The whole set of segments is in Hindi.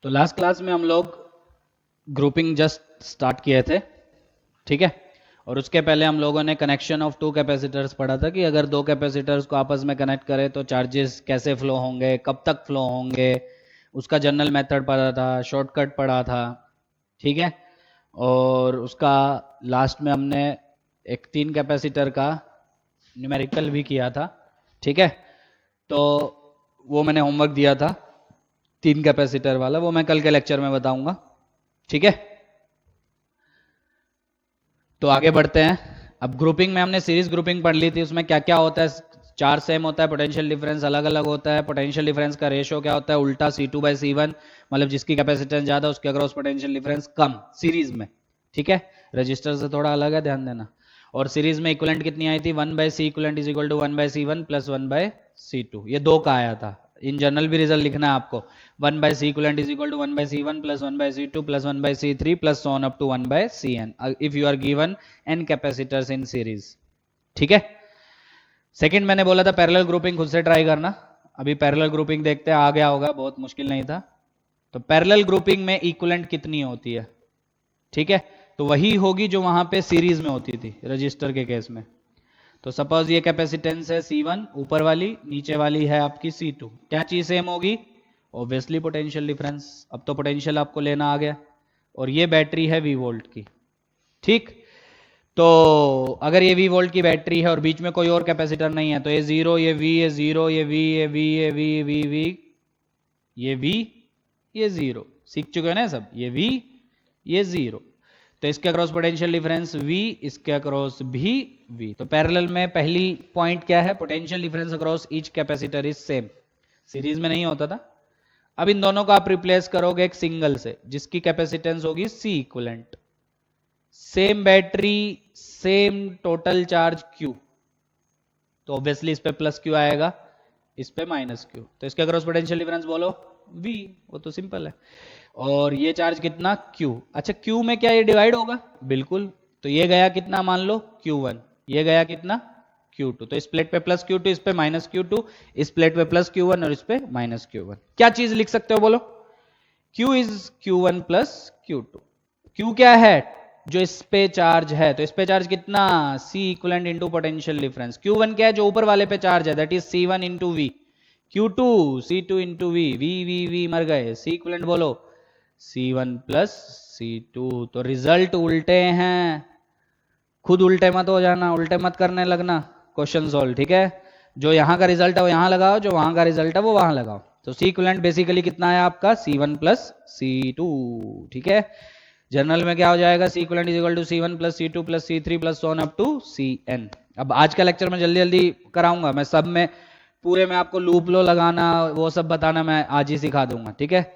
तो लास्ट क्लास में हम लोग ग्रुपिंग जस्ट स्टार्ट किए थे, ठीक है। और उसके पहले हम लोगों ने कनेक्शन ऑफ टू कैपेसिटर्स पढ़ा था कि अगर दो कैपेसिटर्स को आपस में कनेक्ट करें तो चार्जेस कैसे फ्लो होंगे, कब तक फ्लो होंगे, उसका जनरल मेथड पढ़ा था, शॉर्टकट पढ़ा था, ठीक है। और उसका लास्ट में हमने एक 3 कैपेसिटर का न्यूमेरिकल भी किया था, ठीक है। तो वो मैंने होमवर्क दिया था 3 कैपेसिटर वाला, वो मैं कल के लेक्चर में बताऊंगा, ठीक है। तो आगे बढ़ते हैं। अब ग्रुपिंग में हमने सीरीज ग्रुपिंग पढ़ ली थी, उसमें क्या क्या होता है। 4 सेम होता है, पोटेंशियल डिफरेंस अलग अलग होता है। पोटेंशियल डिफरेंस का रेशियो क्या होता है, उल्टा C2/C1, मतलब जिसकी कैपेसिटेंस ज्यादा उसके अक्रॉस पोटेंशियल डिफरेंस कम सीरीज में, ठीक है। रजिस्टर से थोड़ा अलग है, ध्यान देना। और सीरीज में इक्विवेलेंट कितनी आई थी, 1/C equivalent is equal to 1/C1 plus 1/C2, ये 2 का आया था। इन जनरल भी रिजल्ट लिखना है आपको, 1/C equivalent is equal to 1/C1 plus 1/C2 plus 1/C3 plus so on up to 1/Cn if you are given n capacitors in series, ठीक है। सेकंड मैंने बोला था पैरेलल ग्रुपिंग खुद से ट्राई करना। अभी पैरेलल ग्रुपिंग देखते हैं, आ गया होगा, बहुत मुश्किल नहीं था। तो पैरेलल ग्रुपिंग में इक्विवेलेंट कितनी होती है, ठीक है। तो वही होगी जो वहां पे सीरीज में होती थी रजिस्टर के केस में। तो सपोज ये कैपेसिटेंस है C1 ऊपर वाली, नीचे वाली है आपकी C2, क्या चीज सेम होगी, ऑब्वियसली पोटेंशियल डिफरेंस। अब तो पोटेंशियल आपको लेना आ गया। और ये बैटरी है V वोल्ट की, ठीक। तो अगर ये V वोल्ट की बैटरी है और बीच में कोई और कैपेसिटर नहीं है, तो ये 0, ये V, ये 0, ये V, ये V, ये V, V, V, ये V, ये 0, सीख चुके हैं ना सब। ये V, ये 0, तो इसके अक्रॉस पोटेंशियल डिफरेंस V, इसके अक्रॉस भी V। तो पैरेलल में पहली पॉइंट क्या है, potential difference across each capacitor is same. Series में नहीं होता था। अब इन दोनों को आप रिप्लेस करोगे एक सिंगल से जिसकी कैपेसिटेंस होगी C equivalent, same battery, same total charge Q, तो ऑब्वियसली इस पे प्लस Q आएगा, इस पे माइनस Q। तो इसके अक्रॉस पोटेंशियल डिफरेंस बोलो V, वो तो सिंपल है। और ये चार्ज कितना Q। अच्छा Q में क्या ये डिवाइड होगा, बिल्कुल। तो ये गया कितना, मान लो Q1, ये गया कितना Q2। तो इस प्लेट पे प्लस Q2, इस पे माइनस Q2, इस प्लेट पे प्लस Q1 और इस पे माइनस Q1। क्या चीज लिख सकते हो बोलो, Q is Q1 plus Q2। Q क्या है, जो इस पे चार्ज है, तो इस पे चार्ज कितना C equivalent into potential difference. Q1 क्या है, जो ऊपर वाले पे चार्ज है, that is C1 into V। Q2 C2 into V, V V V मर गए, C इक्विवेलेंट बोलो C1 प्लस C2। तो रिजल्ट उल्टे हैं, खुद उल्टे मत हो जाना, उल्टे मत करने लगना क्वेश्चन सॉल्व, ठीक है। जो यहाँ का रिजल्ट है वो यहाँ लगाओ, जो वहां का रिजल्ट है वो वहां लगाओ। तो C इक्विवेलेंट बेसिकली कितना है आपका, C1 प्लस C2, ठीक है। जनरल में क्या हो जाएगा, C equivalent is equal to C1 plus C2 plus C3 plus so on up to Cn। अब आज का लेक्चर में जल्दी जल्दी कराऊंगा, मैं सब में पूरे में आपको लूप लो लगाना वो सब बताना मैं आज ही सिखा दूंगा, ठीक है।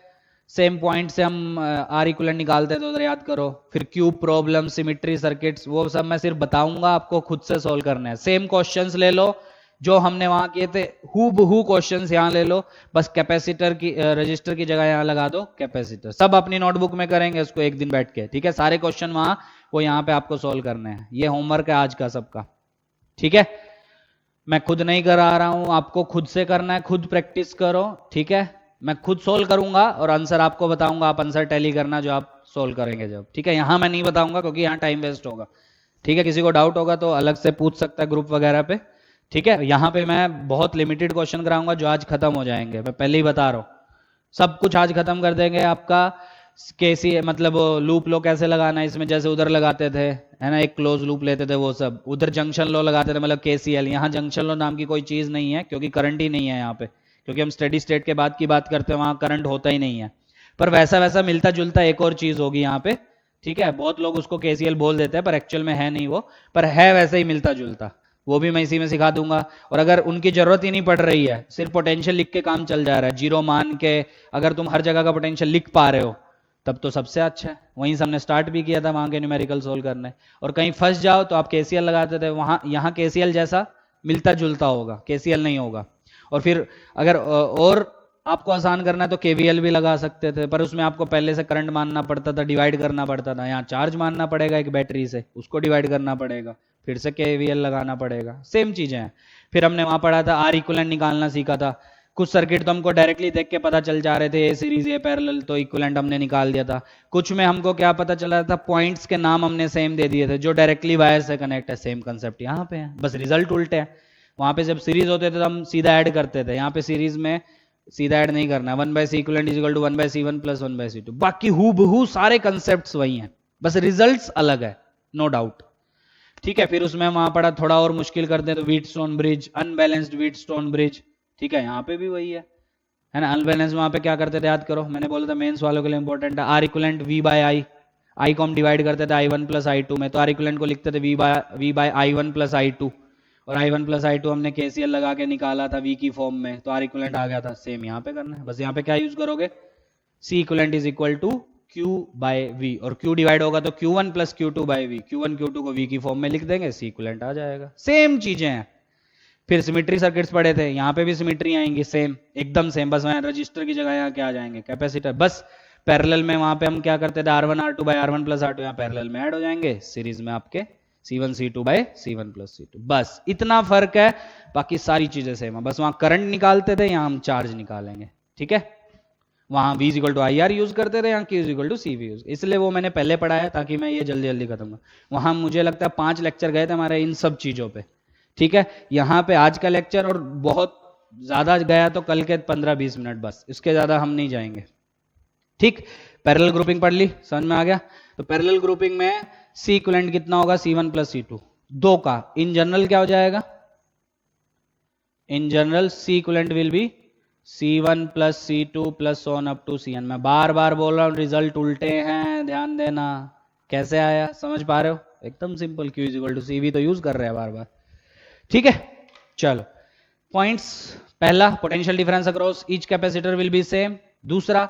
सेम पॉइंट से हम आर इक्विवेलेंट निकालते हैं तो उधर याद करो। फिर क्यूब प्रॉब्लम, सिमेट्री सर्किट्स, वो सब मैं सिर्फ बताऊंगा, आपको खुद से सॉल्व करना है। सेम क्वेश्चंस ले लो जो हमने वहां किए थे, हु बहू क्वेश्चंस यहाँ ले लो, बस कैपेसिटर की रजिस्टर की जगह यहाँ लगा दो कैपेसिटर। सब अपनी नोटबुक में करेंगे इसको एक दिन बैठ के, ठीक है। सारे क्वेश्चन वहां वो यहाँ पे आपको सॉल्व करने हैं। ये होमवर्क है आज का सबका, ठीक है। मैं खुद नहीं करा रहा हूं, आपको खुद से करना है, खुद प्रैक्टिस करो, ठीक है। मैं खुद सोल्व करूंगा और आंसर आपको बताऊंगा, आप आंसर टैली करना जो आप सोल्व करेंगे जब, ठीक है। यहां मैं नहीं बताऊंगा क्योंकि यहां टाइम वेस्ट होगा, ठीक है। किसी को डाउट होगा तो अलग से पूछ सकता है ग्रुप वगैरह पे, ठीक है। यहां पे मैं बहुत लिमिटेड क्वेश्चन कराऊंगा जो आज खत्म हो जाएंगे, मैं पहले ही बता रहा हूं। सब कुछ आज खत्म कर देंगे आपका। कैसी मतलब लूप लो कैसे लगाना है इसमें, जैसे उधर लगाते थे, है ना, एक क्लोज लूप लेते थे वो सब, उधर जंक्शन लो लगाते थे, मतलब KCL। यहाँ जंक्शन लो नाम की कोई चीज नहीं है क्योंकि करंट ही नहीं है यहाँ पे, क्योंकि हम स्टेडी स्टेट के बाद की बात करते हैं, वहां करंट होता ही नहीं है। पर वैसा वैसा मिलता जुलता एक और चीज होगी यहाँ पे, ठीक है। बहुत लोग उसको KCL बोल देते हैं पर एक्चुअल में है नहीं वो, पर है वैसे ही मिलता जुलता, वो भी मैं इसी में सिखा दूंगा। और अगर उनकी जरूरत ही नहीं पड़ रही है, सिर्फ पोटेंशियल लिख के काम चल जा रहा है, जीरो मान के, अगर तुम हर जगह का पोटेंशियल लिख पा रहे हो तब तो सबसे अच्छा है। वहीं से हमने स्टार्ट भी किया था वहां के न्यूमेरिकल सोल्व करने। और कहीं फंस जाओ तो आप KCL लगाते थे, वहां यहाँ KCL जैसा मिलता जुलता होगा, KCL नहीं होगा। और फिर अगर और आपको आसान करना है तो KVL भी लगा सकते थे, पर उसमें आपको पहले से करंट मानना पड़ता था, डिवाइड करना पड़ता था। यहाँ चार्ज मानना पड़ेगा एक बैटरी से, उसको डिवाइड करना पड़ेगा, फिर से KVL लगाना पड़ेगा, सेम चीजें हैं। फिर हमने वहां पढ़ा था R इक्विवेलेंट निकालना सीखा था। कुछ सर्किट तो हमको डायरेक्टली देख के पता चल जा रहे थे, ए सीरीज ए पैरेलल, तो इक्विवेलेंट हमने निकाल दिया था। कुछ में हमको क्या पता चल रहा था, पॉइंट्स के नाम हमने सेम दे दिए थे, जो डायरेक्टली वायर से कनेक्ट है। सेम कंसेप्ट यहाँ पे है, बस रिजल्ट उल्टे हैं। वहां पे जब सीरीज होते थे तो हम सीधा ऐड करते थे, यहाँ पे सीरीज में सीधा ऐड नहीं करना। 1/c equivalent is equal to 1/c1 plus 1/c2, बाकी हूबहू सारे कंसेप्ट वही हैं, बस रिजल्ट्स अलग है, नो डाउट। ठीक है, फिर उसमें वहां पड़ा थोड़ा और मुश्किल करते हैं तो Wheatstone bridge, unbalanced Wheatstone bridge. ठीक है, यहाँ पे भी वही है ना। अनबैलेंस वहां पे क्या करते थे याद करो, मैंने बोला था मेंस वालों के लिए इंपॉर्टेंट है। आर इक्विवेलेंट वी बाय आई को हम डिवाइड करते थे I1 प्लस I2 में, तो आर इक्विवेलेंट को लिखते थे we bye I1 plus I2, और I1 प्लस I2 हमने KCL लगा के निकाला था V की फॉर्म में, तो आर इक्विवेलेंट आ गया था। सेम यहाँ पे करना है, बस यहाँ पे क्या यूज करोगे, C equivalent is equal to Q by V, और Q डिवाइड होगा तो Q1 plus Q2 bye V, Q1 Q2 को V की फॉर्म में लिख देंगे, C इक्विवेलेंट आ जाएगा। सेम चीजें हैं। फिर सिमेट्री सर्किट्स पढ़े थे, यहाँ पे भी सिमेट्री आएंगी सेम, एकदम सेम, बस वहाँ रजिस्टर की जगह यहाँ क्या आ जाएंगे, कैपेसिटर। बस पैरेलल में वहां पे हम क्या करते थे, R1 R2 bye R1 plus R2 यहाँ पैरेलल में ऐड हो जाएंगे, सीरीज में आपके C1 C2 bye C1 plus C2, बस इतना फर्क है, बाकी सारी चीजें सेम है। बस वहां करंट निकालते थे, यहाँ हम चार्ज निकालेंगे। ठीक है, वहां V equal to IR use करते थे, यहाँ Q equal to CV use, इसलिए वो मैंने पहले पढ़ाया ताकि मैं ये जल्दी जल्दी खत्म करूँ। वहां मुझे लगता है 5 लेक्चर गए थे हमारे इन सब चीजों पे। ठीक है, यहाँ पे आज का लेक्चर और बहुत ज्यादा गया तो कल के 15-20 मिनट, बस इसके ज्यादा हम नहीं जाएंगे। ठीक, पैरेलल ग्रुपिंग पढ़ ली, समझ में आ गया। तो पैरेलल ग्रुपिंग में C इक्विवेलेंट कितना होगा, C1 प्लस C2, दो का। इन जनरल क्या हो जाएगा, in general C equivalent will be C1 plus C2 plus on up to Cn। मैं बार बार बोल रहा हूँ रिजल्ट उल्टे हैं, ध्यान देना। कैसे आया, समझ पा रहे हो, एकदम simple, Q is equal to CV तो यूज कर रहे हैं बार बार। ठीक है, चलो पॉइंट्स, पहला potential difference across each capacitor will be same. दूसरा,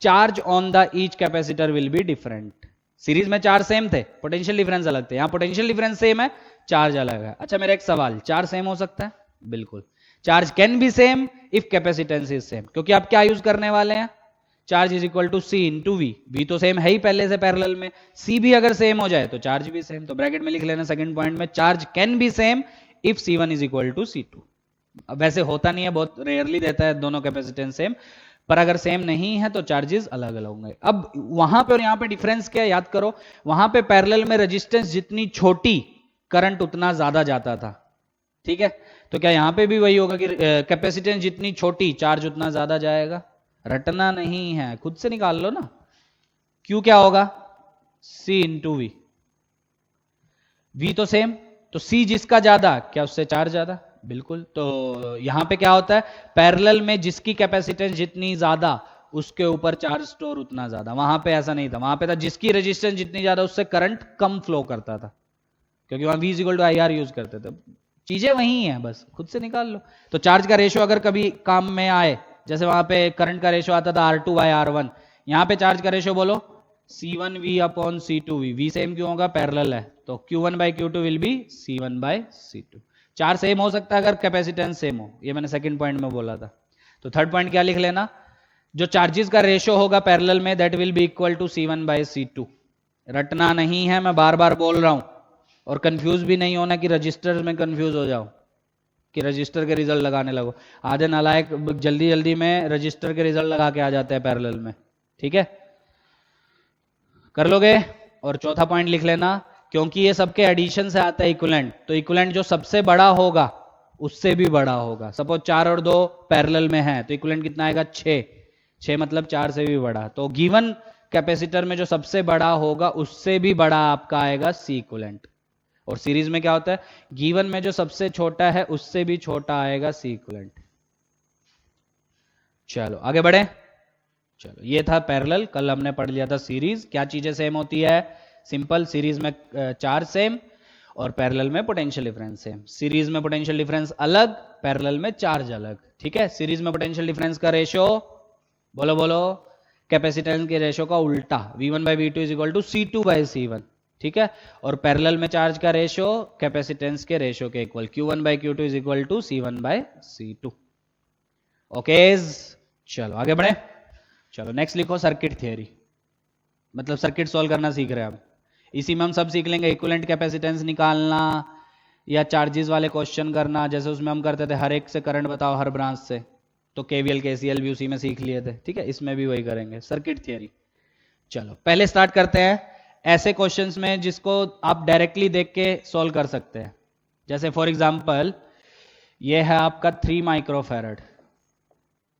charge on the each capacitor will be different. Series में चार्ज सेम थे, पोटेंशियल डिफरेंस अलग थे, यहाँ पोटेंशियल डिफरेंस सेम है, चार्ज अलग है। अच्छा मेरा एक सवाल, चार्ज सेम हो सकता है, बिल्कुल। Charge can be same if capacitance is same, क्योंकि आप क्या यूज करने वाले हैं, charge is equal to C into V। V तो सेम है ही पहले से पैरेलल में, C भी अगर सेम हो जाए तो चार्ज भी सेम। तो ब्रैकेट में लिख लेना सेकंड पॉइंट में, charge can be same if C1 is equal to C2। अब वैसे होता नहीं है, बहुत रेयरली देता है दोनों कैपेसिटेंस सेम, पर अगर सेम नहीं है तो चार्जेस अलग अलग होंगे। अब वहां पे और यहाँ पे डिफरेंस क्या है याद करो, वहां पे पैरेलल में रेजिस्टेंस जितनी छोटी करंट उतना ज्यादा जाता था। ठीक है, तो क्या यहाँ पे भी वही होगा कि कैपेसिटेंस जितनी छोटी चार्ज उतना ज्यादा जाएगा। रटना नहीं है, खुद से निकाल लो ना। क्यू क्या होगा, C इंटू V, V तो सेम, तो C जिसका ज्यादा क्या उससे चार्ज ज्यादा, बिल्कुल। तो यहां पे क्या होता है, पैरेलल में जिसकी कैपेसिटेंस जितनी ज्यादा उसके ऊपर चार्ज स्टोर उतना ज्यादा। वहां पे ऐसा नहीं था, वहां पे था जिसकी रेजिस्टेंस जितनी ज्यादा उससे करंट कम फ्लो करता था, क्योंकि वहां V equal to IR use करते थे। चीजें वही हैं, बस खुद से निकाल लो। तो चार्ज का रेशियो अगर कभी काम में आए, जैसे वहां पे करंट का रेशियो आता था R2 बाय R1, यहाँ पे चार्ज का रेशियो बोलो C1V upon C2V। V same क्यों होगा, पैरेलल है, तो Q1 by Q2 will be C1 by C2। Charge same हो सकता है अगर कैपेसिटेंस सेम हो, ये मैंने सेकंड पॉइंट में बोला था। तो थर्ड पॉइंट क्या लिख लेना, जो चार्जेस का रेशियो होगा पैरेलल में that will be equal to C1 by C2। रटना नहीं है, मैं बार बार बोल रहा हूं, और कंफ्यूज भी नहीं होना कि रजिस्टर में कंफ्यूज हो जाओ कि रजिस्टर के रिजल्ट लगाने लगो। आधे नालायक जल्दी जल्दी में रजिस्टर के रिजल्ट लगा के आ जाते हैं पैरेलल में। ठीक है, कर लोगे। और चौथा पॉइंट लिख लेना, क्योंकि ये सबके एडिशन से आता है इक्विवेलेंट, तो इक्विवेलेंट जो सबसे बड़ा होगा उससे भी बड़ा होगा। सपोज 4 और 2 पैरेलल में है तो इक्विवेलेंट कितना आएगा, 6 मतलब 4 से भी बड़ा। तो गिवन कैपेसिटर में जो सबसे बड़ा होगा उससे भी बड़ा आपका आएगा C इक्विवेलेंट। और सीरीज में क्या होता है, गिवन में जो सबसे छोटा है उससे भी छोटा आएगा C इक्विवेलेंट। चलो आगे बढ़े। चलो ये था पैरेलल, कल हमने पढ़ लिया था सीरीज। क्या चीजें सेम होती है, सिंपल, सीरीज में चार्ज सेम और पैरेलल में पोटेंशियल डिफरेंस सेम। सीरीज में पोटेंशियल डिफरेंस अलग, पैरेलल में चार्ज अलग। ठीक है, सीरीज में पोटेंशियल डिफरेंस का रेशियो, बोलो बोलो, कैपेसिटेंस के रेशियो का उल्टा, V1 by V2 is equal to C2 by C1। ठीक है, और पैरेलल में चार्ज का रेशियो कैपेसिटेंस के रेशियो के equal, Q1 by Q2 is equal to C1 by C2। Okay, चलो आगे बढ़े। चलो नेक्स्ट लिखो सर्किट थियरी, मतलब सर्किट सॉल्व करना सीख रहे हैं हम। इसी में हम सब सीख लेंगे, इक्विवेलेंट कैपेसिटेंस निकालना या चार्जेस वाले क्वेश्चन करना, जैसे उसमें हम करते थे हर एक से करंट बताओ हर ब्रांच से। तो केवीएल केसीएल भी उसी में सीख लिए थे, ठीक है, इसमें भी वही करेंगे, सर्किट थियरी। चलो पहले स्टार्ट करते हैं ऐसे क्वेश्चंस में जिसको आप डायरेक्टली देख के सॉल्व कर सकते हैं। जैसे फॉर एग्जांपल ये है आपका 3 माइक्रोफैरड,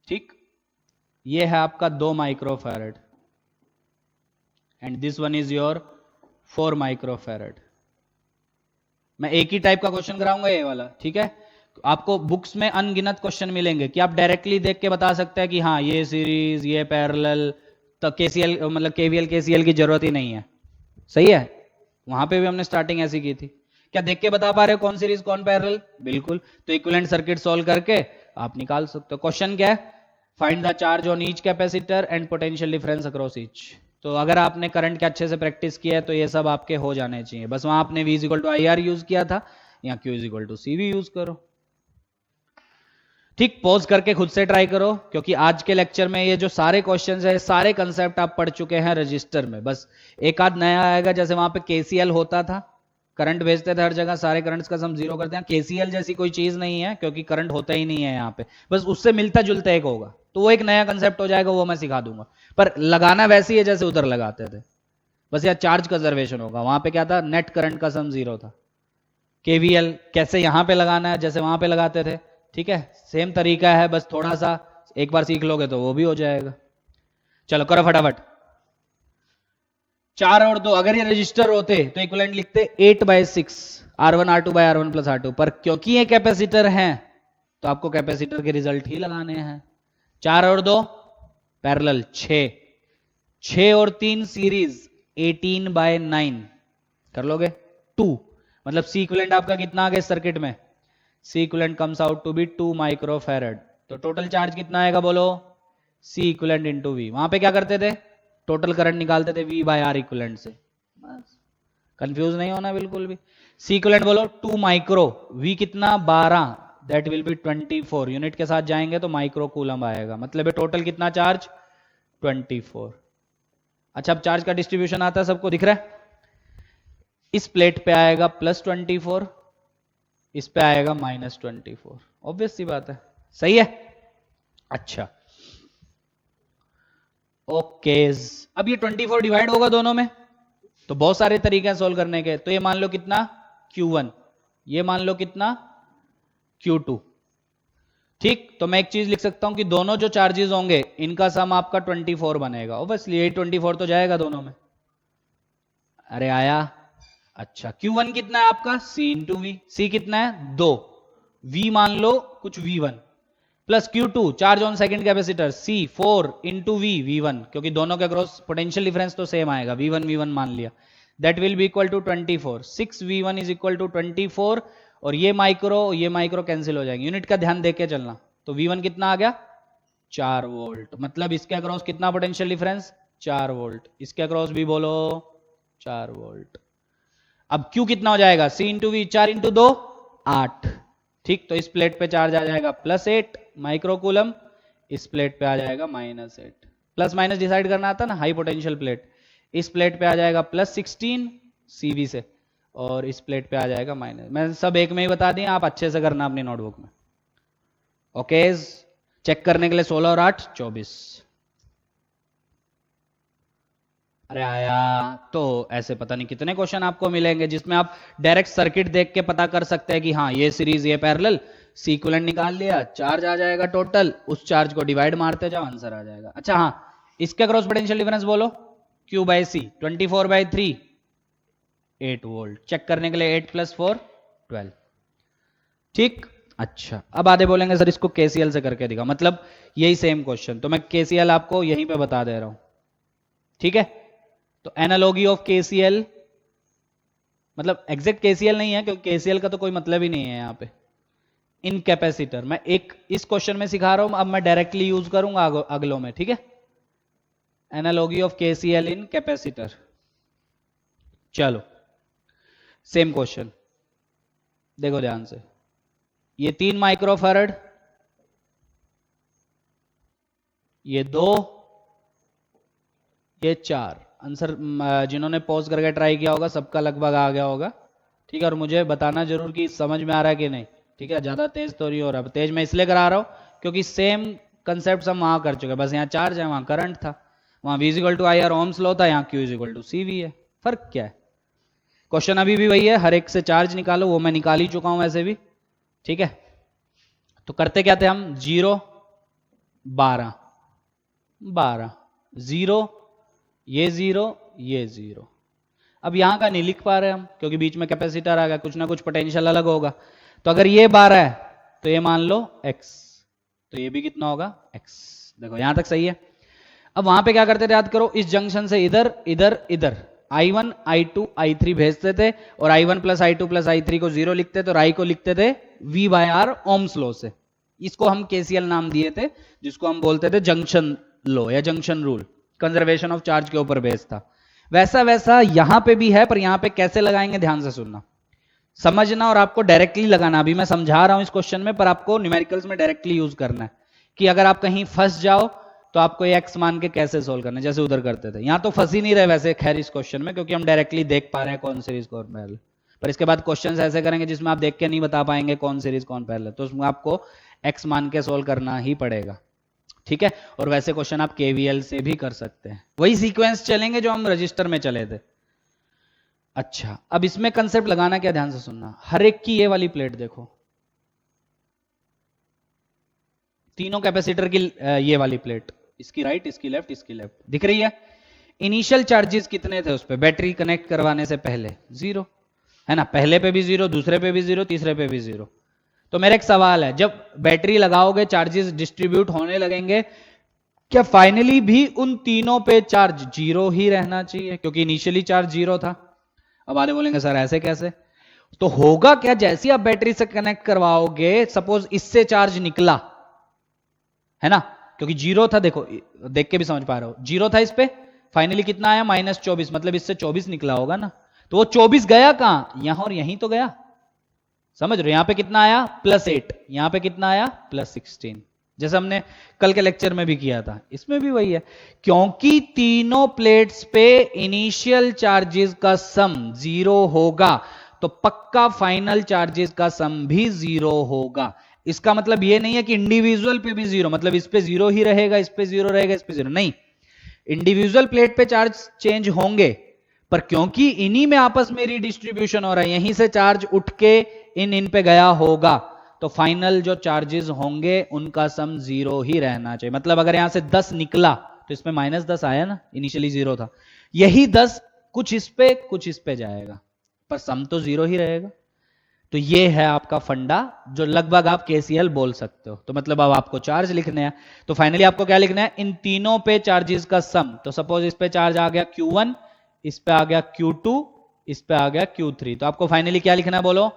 ठीक, ये है आपका 2 microfarad and this one is your 4 microfarad. मैं एक ही टाइप का क्वेश्चन कराऊंगा ये वाला, ठीक है। आपको बुक्स में अनगिनत क्वेश्चन मिलेंगे कि आप डायरेक्टली देख के बता सकते हैं कि हाँ ये सीरीज, ये पैरेलल, तो केसीएल मतलब केवीएल केसीएल की जरूरत ही नहीं है, सही है। वहां पे भी हमने स्टार्टिंग ऐसी की थी। क्या देख के बता पा रहे हो कौन सीरीज कौन पैरेलल? बिल्कुल। तो इक्विवेलेंट सर्किट सॉल्व करके आप निकाल सकते हो। क्वेश्चन क्या है? Find the charge on each capacitor and potential difference across each. तो अगर आपने करंट के अच्छे से प्रैक्टिस किया है तो ये सब आपके हो जाने चाहिए। बस वहां आपने V equal to IR use किया था, या Q equal to CV use करो। ठीक, पॉज करके खुद से ट्राई करो, क्योंकि आज के लेक्चर में ये जो सारे क्वेश्चंस है, सारे कंसेप्ट आप पढ़ चुके हैं रजिस्टर में। बस एक आध नया आएगा, जैसे वहां पे KCL होता था, करंट भेजते थे हर जगह, सारे करंट्स का सम जीरो करते हैं। KCL जैसी कोई चीज नहीं है, क्योंकि करंट होता ही नहीं है यहाँ पे, बस उससे मिलता जुलता एक होगा, तो वो एक नया कंसेप्ट हो जाएगा, वो मैं सिखा दूंगा। पर लगाना वैसे ही है जैसे उधर लगाते थे, बस यार चार्ज कंजर्वेशन होगा। वहां पे क्या था? नेट करंट का सम जीरो था। KVL कैसे यहां पे लगाना है, जैसे वहां पे लगाते थे, ठीक है, सेम तरीका है, बस थोड़ा सा एक बार सीख लोगे तो वो भी हो जाएगा। चलो करो फटाफट। 4 और 2, अगर ये रजिस्टर होते तो इक्विवेलेंट लिखते 8/6 R1 R2 bye R1 plus R2, पर क्योंकि ये कैपेसिटर हैं तो आपको कैपेसिटर के रिजल्ट ही लगाने हैं। 4 और 2 पैरेलल 6 और 3 सीरीज 18/9 कर लोगे। 2 मतलब C इक्विवेलेंट आपका कितना आ गया सर्किट में? C equivalent comes out to be 2 microfarad. तो टोटल चार्ज कितना आएगा बोलो? C equivalent into V। वहां पे क्या करते थे? टोटल करंट निकालते थे V/R इक्विवेलेंट से। बस कंफ्यूज नहीं होना बिल्कुल भी। C इक्विवेलेंट बोलो 2 माइक्रो, V कितना? 12, दैट विल बी 24। यूनिट के साथ जाएंगे तो माइक्रो कूलम आएगा, मतलब टोटल कितना चार्ज? 24। अच्छा, अब चार्ज का डिस्ट्रीब्यूशन आता है, सबको दिख रहा है? इस प्लेट पे आएगा +24, इस पे आएगा -24। ऑब्वियस सी बात है, सही है। अच्छा ओके, अब ये 24 डिवाइड होगा दोनों में, तो बहुत सारे तरीके हैं सोल्व करने के। तो ये मान लो कितना? Q1, ये मान लो कितना? Q2। ठीक, तो मैं एक चीज लिख सकता हूं कि दोनों जो चार्जेस होंगे इनका सम आपका 24 बनेगा। ऑब्वियसली ये 24 तो जाएगा दोनों में। अरे आया। अच्छा, Q1 कितना है आपका? C into V। C कितना है? 2। V मान लो कुछ V1 plus Q2 charge on second capacitor C 4 into V V1, क्योंकि दोनों के अक्रॉस पोटेंशियल डिफरेंस तो सेम आएगा, V1 V1 मान लिया, that will be equal to 24। 6V1 is equal to 24, और ये माइक्रो कैंसिल हो जाएंगे। यूनिट का ध्यान देके चलना। तो V1 कितना आ गया? 4 वोल्ट, मतलब इसके अक्रॉस कितना पोटेंशियल डिफरेंस? 4 वोल्ट। इसके अक्रॉस भी बोलो 4 वोल्ट। अब Q कितना हो जाएगा? C into V, 4 into 2 8। ठीक, तो इस प्लेट पे चार्ज आ जाएगा +8 माइक्रो कूलम, इस प्लेट पे आ जाएगा -8। प्लस माइनस डिसाइड करना आता ना, हाई पोटेंशियल प्लेट, इस प्लेट पे आ जाएगा +16 CV से, और इस प्लेट पे आ जाएगा माइनस। मैं सब एक में ही बता दिया, आप अच्छे से करना अपनी नोटबुक में। ओके, चेक करने के लिए 16 और 8 24। अरे आया। तो ऐसे पता नहीं कितने क्वेश्चन आपको मिलेंगे जिसमें आप डायरेक्ट सर्किट देख के पता कर सकते हैं कि हाँ ये सीरीज, ये पैरेलल, C इक्विवेलेंट निकाल लिया, चार्ज आ जाएगा टोटल, उस चार्ज को डिवाइड मारते जाओ, आंसर आ जाएगा। अच्छा हाँ, इसके क्रॉस पोटेंशियल डिफरेंस बोलो Q/C, 24/3 8 वोल्ट। चेक करने के लिए 8 + 4 12। ठीक, अच्छा अब आधे बोलेंगे सर इसको KCL से करके दिखा, मतलब यही सेम क्वेश्चन, तो मैं KCL आपको यहीं पे बता दे रहा हूं, ठीक है। तो एनालॉगी ऑफ KCL, मतलब एग्जैक्ट KCL नहीं है, क्योंकि KCL का तो कोई मतलब ही नहीं है यहाँ पे। इन कैपेसिटर मैं एक इस क्वेश्चन में सिखा रहा हूं, अब मैं डायरेक्टली यूज करूंगा अगलों में, ठीक है। Analogy of KCL in capacitor. चलो सेम क्वेश्चन देखो ध्यान से। ये 3 माइक्रोफैरड, ये 2, ये 4। आंसर जिन्होंने पॉज करके ट्राई किया होगा सबका लगभग आ गया होगा, ठीक है। और मुझे बताना जरूर कि समझ में आ रहा है कि नहीं, ठीक है। ज्यादा तेज तो नहीं हो रहा, तेज मैं इसलिए करा रहा हूं क्योंकि सेम कंसेप्ट हम वहां कर चुके, बस यहाँ चार्ज है, वहां करंट था, वहां V equal to I R Ohm's law था, यहाँ Q इक्वल टू CV है। फर्क क्या है? क्वेश्चन अभी भी वही है, हर एक से चार्ज निकालो, वो मैं निकाल ही चुका हूं वैसे भी। ठीक है, तो करते क्या थे हम, 0 12 12 0, ये 0 ये 0। अब यहां का नहीं लिख पा रहे हम क्योंकि बीच में कैपेसिटर आ गया, कुछ ना कुछ पोटेंशियल अलग होगा। तो अगर ये 12 है तो ये मान लो x, तो ये भी कितना होगा x। देखो यहां तक सही है। अब वहां पे क्या करते थे याद करो, इस जंक्शन से इधर इधर इधर I1 I2 I3 भेजते थे और I1 plus I2 plus I3 को 0 लिखते थे और I को लिखते थे V by R Ohm's law से। इसको हम KCL नाम दिए थे, जिसको हम बोलते थे जंक्शन लॉ या junction rule, conservation of charge के ऊपर बेस्ड था। वैसा वैसा यहां पे भी है, पर यहां पे कैसे लगाएंगे ध्यान से सुनना, समझना, और आपको डायरेक्टली लगाना। अभी मैं समझा रहा हूं इस क्वेश्चन में, पर आपको न्यूमेरिकल्स में डायरेक्टली यूज करना है कि अगर आप कहीं फंस जाओ तो आपको ये एक्स मान के कैसे सोल्व करना है, जैसे उधर करते थे। यहां तो फंस ही नहीं रहे वैसे खैर इस क्वेश्चन में, क्योंकि हम डायरेक्टली देख पा रहे हैं कौन सीरीज कौन पैरेलल। पर इसके बाद क्वेश्चंस ऐसे करेंगे जिसमें आप देख के नहीं बता पाएंगे कौन सीरीज कौन पैरेलल, तो उसमें आपको एक्स मान के सोल्व करना ही पड़ेगा। ठीक है, और वैसे क्वेश्चन आप केवीएल से भी कर सकते हैं, वही सीक्वेंस चलेंगे जो हम रजिस्टर में चले थे। अच्छा, अब इसमें कंसेप्ट लगाना क्या, ध्यान से सुनना। हर एक की ये वाली प्लेट देखो, तीनों कैपेसिटर की ये वाली प्लेट, इसकी राइट इसकी लेफ्ट इसकी लेफ्ट, दिख रही है। इनिशियल चार्जेस कितने थे उस पे, बैटरी कनेक्ट करवाने से पहले 0 है ना, पहले पे भी 0, दूसरे पे भी 0, तीसरे पे भी 0। तो मेरा एक सवाल है, जब बैटरी लगाओगे चार्जेस डिस्ट्रीब्यूट होने लगेंगे, क्या फाइनली भी उन तीनों पे चार्ज 0 ही रहना चाहिए, क्योंकि इनिशियली चार्ज 0 था। अब वाले बोलेंगे सर ऐसे कैसे, तो होगा क्या, जैसे आप बैटरी से कनेक्ट करवाओगे, सपोज इससे चार्ज निकला है ना, क्योंकि 0 था, देखो देख के भी समझ पा रहे हो, 0 था इस पे, फाइनली कितना आया -24, मतलब इससे 24 निकला होगा ना। तो वो 24 गया कहां, यहां और यहीं तो गया, समझ रहे हो। यहां पे कितना आया +8, यहां पे कितना आया +16, जैसे हमने कल के लेक्चर में भी किया था। इसमें भी वही है, क्योंकि तीनों प्लेट्स पे इनिशियल चार्जेस का सम 0 होगा, तो पक्का फाइनल चार्जेस का सम भी 0 होगा। इसका मतलब ये नहीं है कि इंडिविजुअल पे भी 0, मतलब इस पे 0 ही रहेगा, इस पे 0 रहेगा, इस पे 0 नहीं। इंडिविजुअल प्लेट पे चार्ज चेंज होंगे, पर क्योंकि इन्हीं में आपस में रिडिस्ट्रीब्यूशन हो रहा है, यहीं से चार्ज उठ के इन पे गया होगा, तो फाइनल जो चार्जेस होंगे उनका सम 0 ही रहना चाहिए। मतलब अगर यहां से 10 निकला तो इसमें -10 आया ना, इनिशियली 0 था, यही 10 कुछ इस पे कुछ इस पे जाएगा, पर सम तो 0 ही रहेगा। तो ये है आपका फंडा, जो लगभग आप केसीएल बोल सकते हो। तो मतलब अब आपको चार्ज लिखने हैं, तो फाइनली आपको क्या लिखना है, इन तीनों पे चार्जेस का सम। तो सपोज इस पे चार्ज आ गया Q1, इस पे आ गया Q2, इस पे आ गया Q3, तो आपको फाइनली क्या लिखना है, बोलो,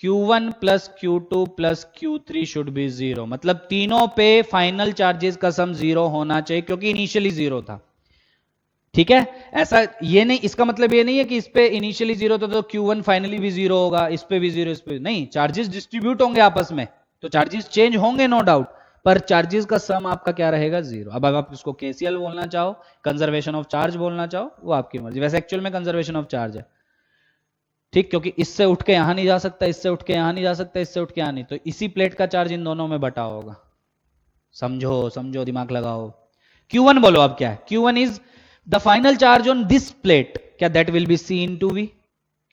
Q1 plus Q2 plus Q3 should be 0। मतलब तीनों पे फाइनल चार्जेस का सम 0 होना चाहिए, क्योंकि इनिशियली 0 था। ठीक है, ऐसा ये नहीं, इसका मतलब ये नहीं है कि इस पे इनिशियली 0 था तो Q1 फाइनली भी 0 होगा, इस पे भी 0, इस पे नहीं। चार्जेस डिस्ट्रीब्यूट होंगे आपस में, तो चार्जेस चेंज होंगे नो डाउट, पर चार्जेस का सम आपका क्या रहेगा 0। अब आप इसको केसीएल बोलना चाहो, कंजर्वेशन ऑफ चार्ज बोलना चाहो, वो आपकी मर्जी। वैसे एक्चुअल में कंजर्वेशन ऑफ चार्ज है, ठीक, क्योंकि इससे उठ के यहां नहीं जा सकता, इससे उठ के यहां नहीं जा सकता, इससे उठ के यहां नहीं, तो इसी प्लेट का चार्ज इन दोनों में बटा होगा। समझो समझो, दिमाग लगाओ। Q1 बोलो अब क्या है, Q1 is the final charge on this plate, क्या that will be C into V,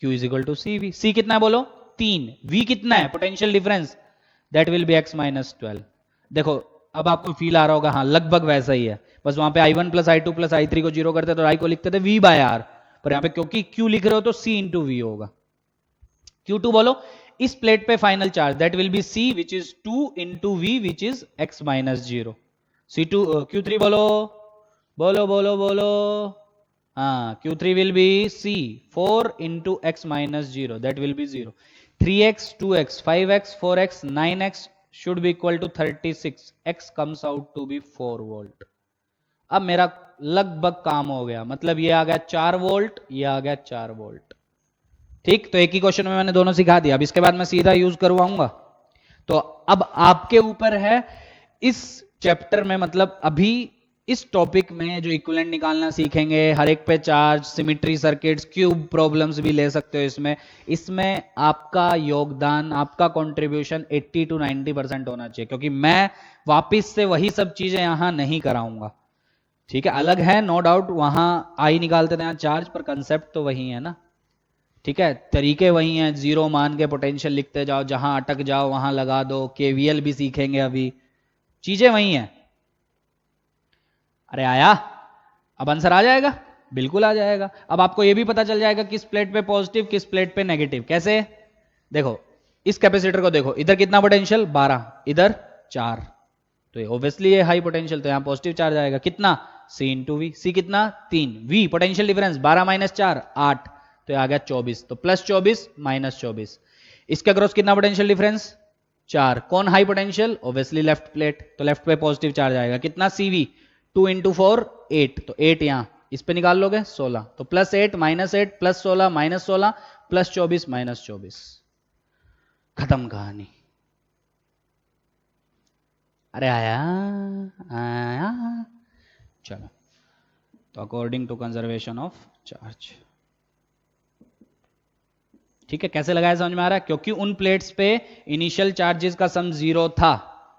Q is equal to CV। C कितना है बोलो 3, V कितना है potential difference, that will be x minus 12। देखो अब आपको फील आ रहा होगा, हाँ लगभग वैसा ही है, बस वहां पे I1 plus I2 plus I3 को 0 करते तो I को लिखते थे V बाय R, पर यहां पे क्योंकि Q लिख रहे हो तो C इंटू V होगा। Q2 बोलो, इस प्लेट पे final charge, that will be C which is 2 into V which is x minus 0। C2 Q3 बोलो बोलो बोलो बोलो, हाँ Q3 will be C 4 into x minus 0, that will be 0। 3x 2x 5x 4x 9x should be equal to 36, x comes out to be 4 volt। अब मेरा लगभग काम हो गया, मतलब ये आ गया 4 वोल्ट, ये आ गया 4 वोल्ट। ठीक, तो एक ही क्वेश्चन में मैंने दोनों सिखा दिया। अब इसके बाद मैं सीधा यूज करवाऊंगा, तो अब आपके ऊपर है इस चैप्टर में, मतलब अभी इस टॉपिक में जो इक्विवेलेंट निकालना सीखेंगे, हर एक पे charge, symmetry circuits, cube problems भी ले सकते हो इसमें। इसमें आपका योगदान, आपका कंट्रीब्यूशन 80 to 90% होना चाहिए, क्योंकि मैं वापस से वही सब चीजें यहां नहीं कराऊंगा। ठीक है, अलग है नो डाउट, वहां आई निकालते थे, यहाँ चार्ज, पर कंसेप्ट तो वही है ना। ठीक है, तरीके वही हैं, जीरो मान के पोटेंशियल लिखते जाओ, जहां अटक जाओ वहां लगा दो, केवीएल भी सीखेंगे अभी, चीजें वही हैं। अरे आया, अब आंसर आ जाएगा, बिल्कुल आ जाएगा। अब आपको यह भी पता चल जाएगा किस प्लेट पे पॉजिटिव, किस प्लेट पे नेगेटिव। कैसे? देखो इस कैपेसिटर को देखो, इधर कितना पोटेंशियल 12, इधर 4, तो ये ऑब्वियसली ये हाई पोटेंशियल, तो यहां पॉजिटिव चार्ज आएगा। कितना? C into we. सी कितना? 3, वी पोटेंशियल डिफरेंस 12 माइनस 4 8, तो आ गया 24, तो प्लस 24 माइनस 24। इसके अक्रॉस कितना पोटेंशियल डिफरेंस? 4। कौन high potential? Obviously left plate, तो लेफ्ट पे पॉजिटिव चार्ज आएगा। कितना? CV 2 इंटू 4 8, तो 8 यहां इस पे निकाल लोगे 16, तो plus 8 minus 8 plus 16 minus 16 plus 24 minus 24, खत्म कहानी। अरे आया आया, चलो। तो according to conservation of charge, ठीक है, कैसे लगाया समझ में आ रहा है? क्योंकि उन प्लेट्स पे इनिशियल चार्जेस का सम 0 था,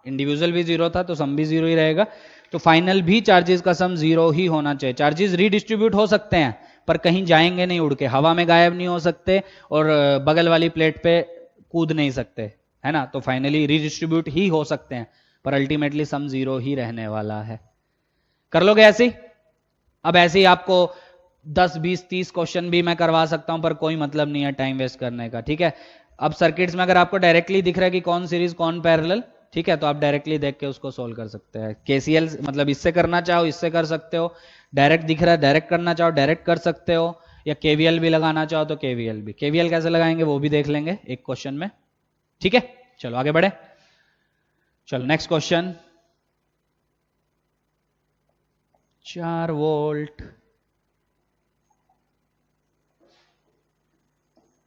इंडिविजुअल भी 0 था, तो सम भी 0 ही रहेगा, तो फाइनल भी चार्जेस का सम 0 ही होना चाहिए। चार्जेस रीडिस्ट्रीब्यूट हो सकते हैं, पर कहीं जाएंगे नहीं उड़ के, हवा में गायब नहीं हो सकते, और बगल वाली प्लेट पे कूद नहीं सकते, है ना। तो फाइनली रीडिस्ट्रीब्यूट ही हो सकते हैं, पर अल्टीमेटली सम 0 ही रहने वाला है। कर लोगे ऐसे ही? अब ऐसे ही आपको 10 20 30 क्वेश्चन भी मैं करवा सकता हूं, पर कोई मतलब नहीं है टाइम वेस्ट करने का। ठीक है, अब सर्किट्स में अगर आपको डायरेक्टली दिख रहा है कि कौन सीरीज कौन पैरेलल, ठीक है, तो आप डायरेक्टली देख के उसको सोल्व कर सकते हैं। केसीएल मतलब इससे करना चाहो इससे कर सकते हो, डायरेक्ट दिख रहा है डायरेक्ट करना चाहो डायरेक्ट कर सकते हो, या केवीएल भी लगाना चाहो तो केवीएल भी। केवीएल कैसे लगाएंगे वो भी देख लेंगे एक क्वेश्चन में। ठीक है, चलो आगे बढ़े। चलो नेक्स्ट क्वेश्चन। 4 वोल्ट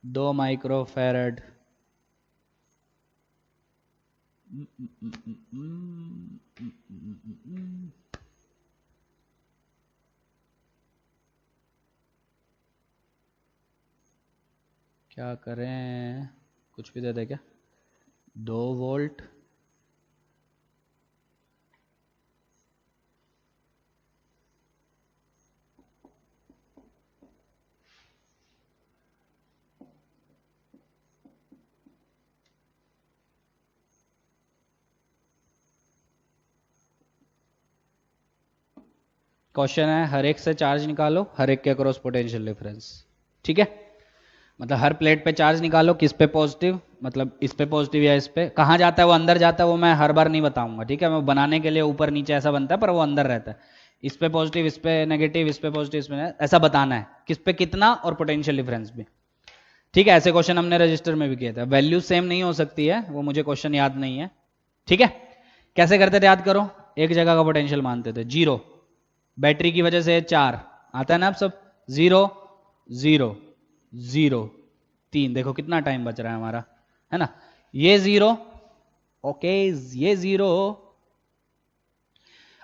2 माइक्रोफैरड क्या करें, कुछ भी दे दे क्या? 2 वोल्ट क्वेश्चन है हर एक से चार्ज निकालो, हर एक के अक्रॉस पोटेंशियल डिफरेंस। ठीक है, मतलब हर प्लेट पे चार्ज निकालो, किस पे पॉजिटिव, मतलब इस पे पॉजिटिव या इस पे, कहाँ जाता है वो अंदर जाता है, वो मैं हर बार नहीं बताऊंगा। ठीक है, मैं बनाने के लिए ऊपर नीचे ऐसा बनता है, पर वो अंदर रहता है। इस पे पॉजिटिव इस पे नेगेटिव, इस पे पॉजिटिव इस पे, ऐसा बताना है किस पे कितना, और पोटेंशियल डिफरेंस भी। ठीक है, ऐसे क्वेश्चन हमने रजिस्टर में भी किए थे। वैल्यू सेम नहीं हो सकती है, वो मुझे क्वेश्चन याद नहीं है। ठीक है, कैसे करते थे याद करो। एक जगह का पोटेंशियल मानते थे 0, बैटरी की वजह से 4 आता है ना, अब सब 0 0 0 3, देखो कितना टाइम बच रहा है हमारा, है ना। ये 0, ओके, ये 0,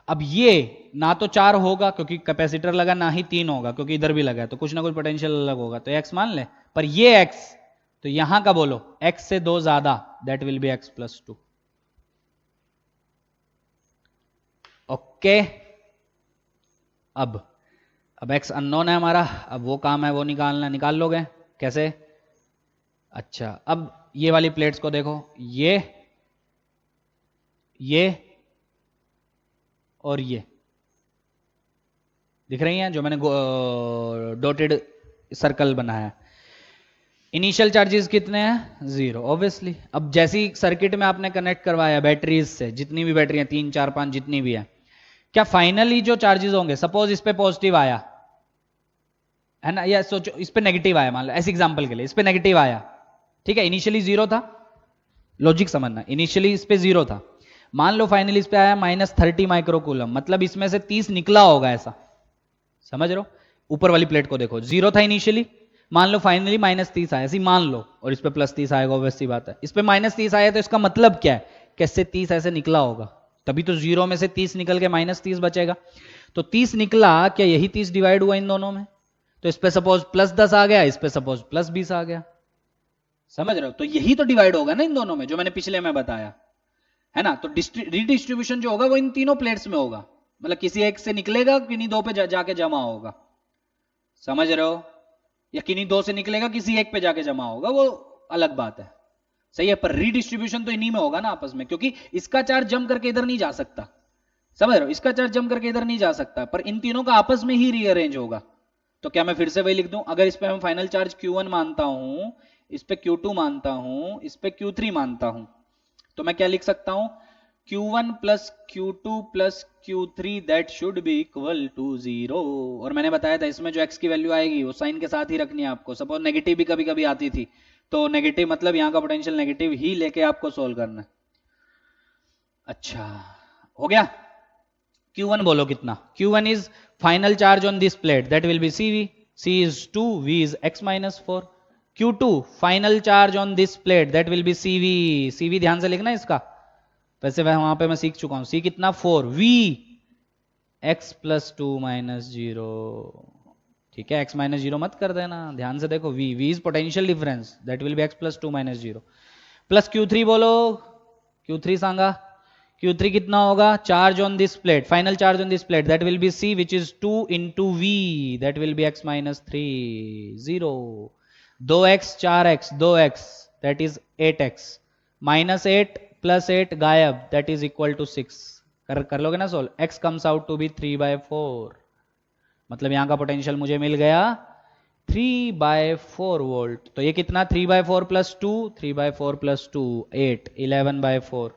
अब ये ना तो 4 होगा क्योंकि कैपेसिटर लगा, ना ही 3 होगा क्योंकि इधर भी लगा है, तो कुछ ना कुछ पोटेंशियल अलग होगा, तो x मान ले। पर ये x, तो यहां का बोलो x से 2 ज्यादा, that will be x plus 2। Okay, अब x अननोन है हमारा, अब वो काम है वो निकालना, निकाल लोगे कैसे? अच्छा, अब ये वाली प्लेट्स को देखो, ये और ये दिख रही हैं जो मैंने डॉटेड सर्कल बनाया है। इनिशियल चार्जेस कितने हैं? 0 ऑब्वियसली। अब जैसी सर्किट में आपने कनेक्ट करवाया बैटरीज से, जितनी भी बैटरी हैं 3 4 5 जितनी भी है, क्या फाइनली जो चार्जेस होंगे, सपोज इस पे पॉजिटिव आया है ना, या सोचो इस पे नेगेटिव आया, मान लो ऐसे एग्जांपल के लिए इस पे नेगेटिव आया, ठीक है, इनिशियली 0 था, लॉजिक समझना, इनिशियली इस पे 0 था, मान लो फाइनली इस पे आया -30 माइक्रोकूलम, मतलब इसमें से 30 निकला होगा, ऐसा समझ रहे हो। ऊपर वाली प्लेट को देखो, 0 था इनिशियली, मान लो फाइनली -30 आया, ऐसी मान लो, और इस पे +30 आएगा, ऑब्वियस सी बात है। इस पे -30 आया तो इसका मतलब क्या है, कैसे 30 ऐसे निकला होगा, तभी तो 0 में से 30 निकल के -30 बचेगा। तो 30 निकला, क्या यही 30 डिवाइड हुआ इन दोनों में? तो इस पे सपोज +10 आ गया, इस पे सपोज +20 आ गया। समझ रहे हो? तो यही तो डिवाइड होगा ना इन दोनों में, जो मैंने पिछले में बताया है ना। तो रिडिस्ट्रीब्यूशन जो होगा वो इन तीनों प्लेट्स में होगा, मतलब किसी एक से निकलेगा, किन्हीं दो पे जाके जमा होगा। समझ रहे हो? या किन्हीं दो से निकलेगा, किसी एक पे जाके जमा होगा, वो अलग बात है। सही है, पर रीडिस्ट्रीब्यूशन तो इन्हीं में होगा ना आपस में, क्योंकि इसका चार्ज जम करके इधर नहीं जा सकता। समझ रहे हो? इसका चार्ज जम करके इधर नहीं जा सकता, पर इन तीनों का आपस में ही रीअरेंज होगा। तो क्या मैं फिर से वही लिख दूं? अगर इस पे मैं फाइनल चार्ज Q1 मानता हूं, इस पे Q2 मानता हूं, इस पे Q3 मानता हूं, तो मैं क्या लिख सकता हूं? Q1 plus Q2 plus Q3 that should be equal to 0। और मैंने बताया था इसमें जो x की वैल्यू आएगी वो साइन के साथ ही रखनी है आपको। सपोज नेगेटिव भी कभी कभी आती थी, तो नेगेटिव मतलब यहां का पोटेंशियल नेगेटिव ही लेके आपको सोल्व करना है। अच्छा, हो गया? Q1 बोलो कितना? Q1 is final charge on this plate, that will be CV. C is 2, V is x minus 4. Q2 final charge on this plate, that will be CV. CV ध्यान से लिखना इसका, वैसे वहां पे मैं सीख चुका हूं। C कितना? 4, V x plus 2 minus 0। ठीक है, x minus 0 मत कर देना, ध्यान से देखो। V is potential difference, that will be x plus 2 minus 0 plus Q3 बोलो। Q3 सांगा, Q3 कितना होगा? Charge on this plate, final charge on this plate, that will be C which is 2 into V, that will be x minus 3, 0। 2x 4x 2x that is 8x, -8 plus 8 गायब, दैट इज इक्वल टू 6। कर लोगे ना solve? x comes out to be 3/4, मतलब यहां का पोटेंशियल मुझे मिल गया 3/4 वोल्ट। तो ये कितना? 3/4 प्लस 2, 3/4 प्लस 2 8, 11/4।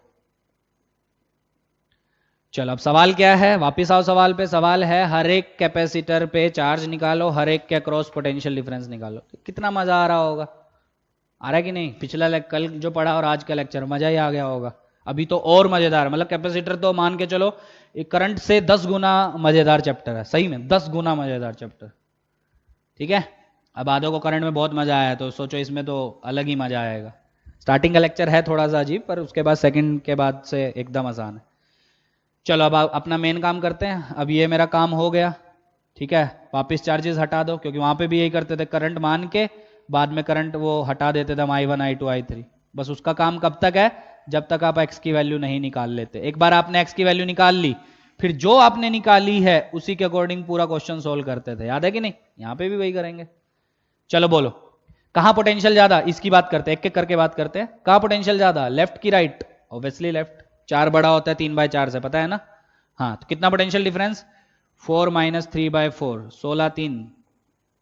चलो अब सवाल क्या है, वापिस आओ सवाल पे। सवाल है हर एक कैपेसिटर पे चार्ज निकालो, हर एक के अक्रॉस पोटेंशियल डिफरेंस निकालो। कितना मजा आ रहा होगा, आ रहा है कि नहीं? पिछला कल जो पढ़ा और आज का लेक्चर, मजा ही आ गया होगा। अभी तो और मजेदार, मतलब कैपेसिटर तो मान के चलो करंट से 10 गुना मजेदार चैप्टर है, सही में 10 गुना मजेदार चैप्टर। ठीक है, अब आधों को करंट में बहुत मजा आया, तो सोचो इसमें तो अलग ही मजा आएगा। स्टार्टिंग का लेक्चर है थोड़ा सा अजीब, पर उसके बाद सेकंड के बाद से एकदम आसान है। चलो अब अपना मेन काम करते हैं। अब ये मेरा काम हो गया, ठीक है। वापस चार्जेस हटा दो, क्योंकि वहां पे भी यही करते थे, करंट मान के बाद में करंट वो हटा देते थे, I1 I2 I3। बस उसका काम कब तक है? जब तक आप x की वैल्यू नहीं निकाल लेते। एक बार आपने x की वैल्यू निकाल ली, फिर जो आपने निकाली है उसी के अकॉर्डिंग पूरा क्वेश्चन सोल्व करते थे, याद है कि नहीं? यहां पे भी वही करेंगे। चलो बोलो, कहां पोटेंशियल ज्यादा? इसकी बात करते हैं, एक एक करके बात करते हैं। कहां पोटेंशियल ज्यादा, लेफ्ट की राइट? ऑब्वियसली लेफ्ट, 4 बड़ा होता है 3/4 से, पता है ना? हाँ, तो कितना पोटेंशियल डिफरेंस? 4 - 3/4, 16 3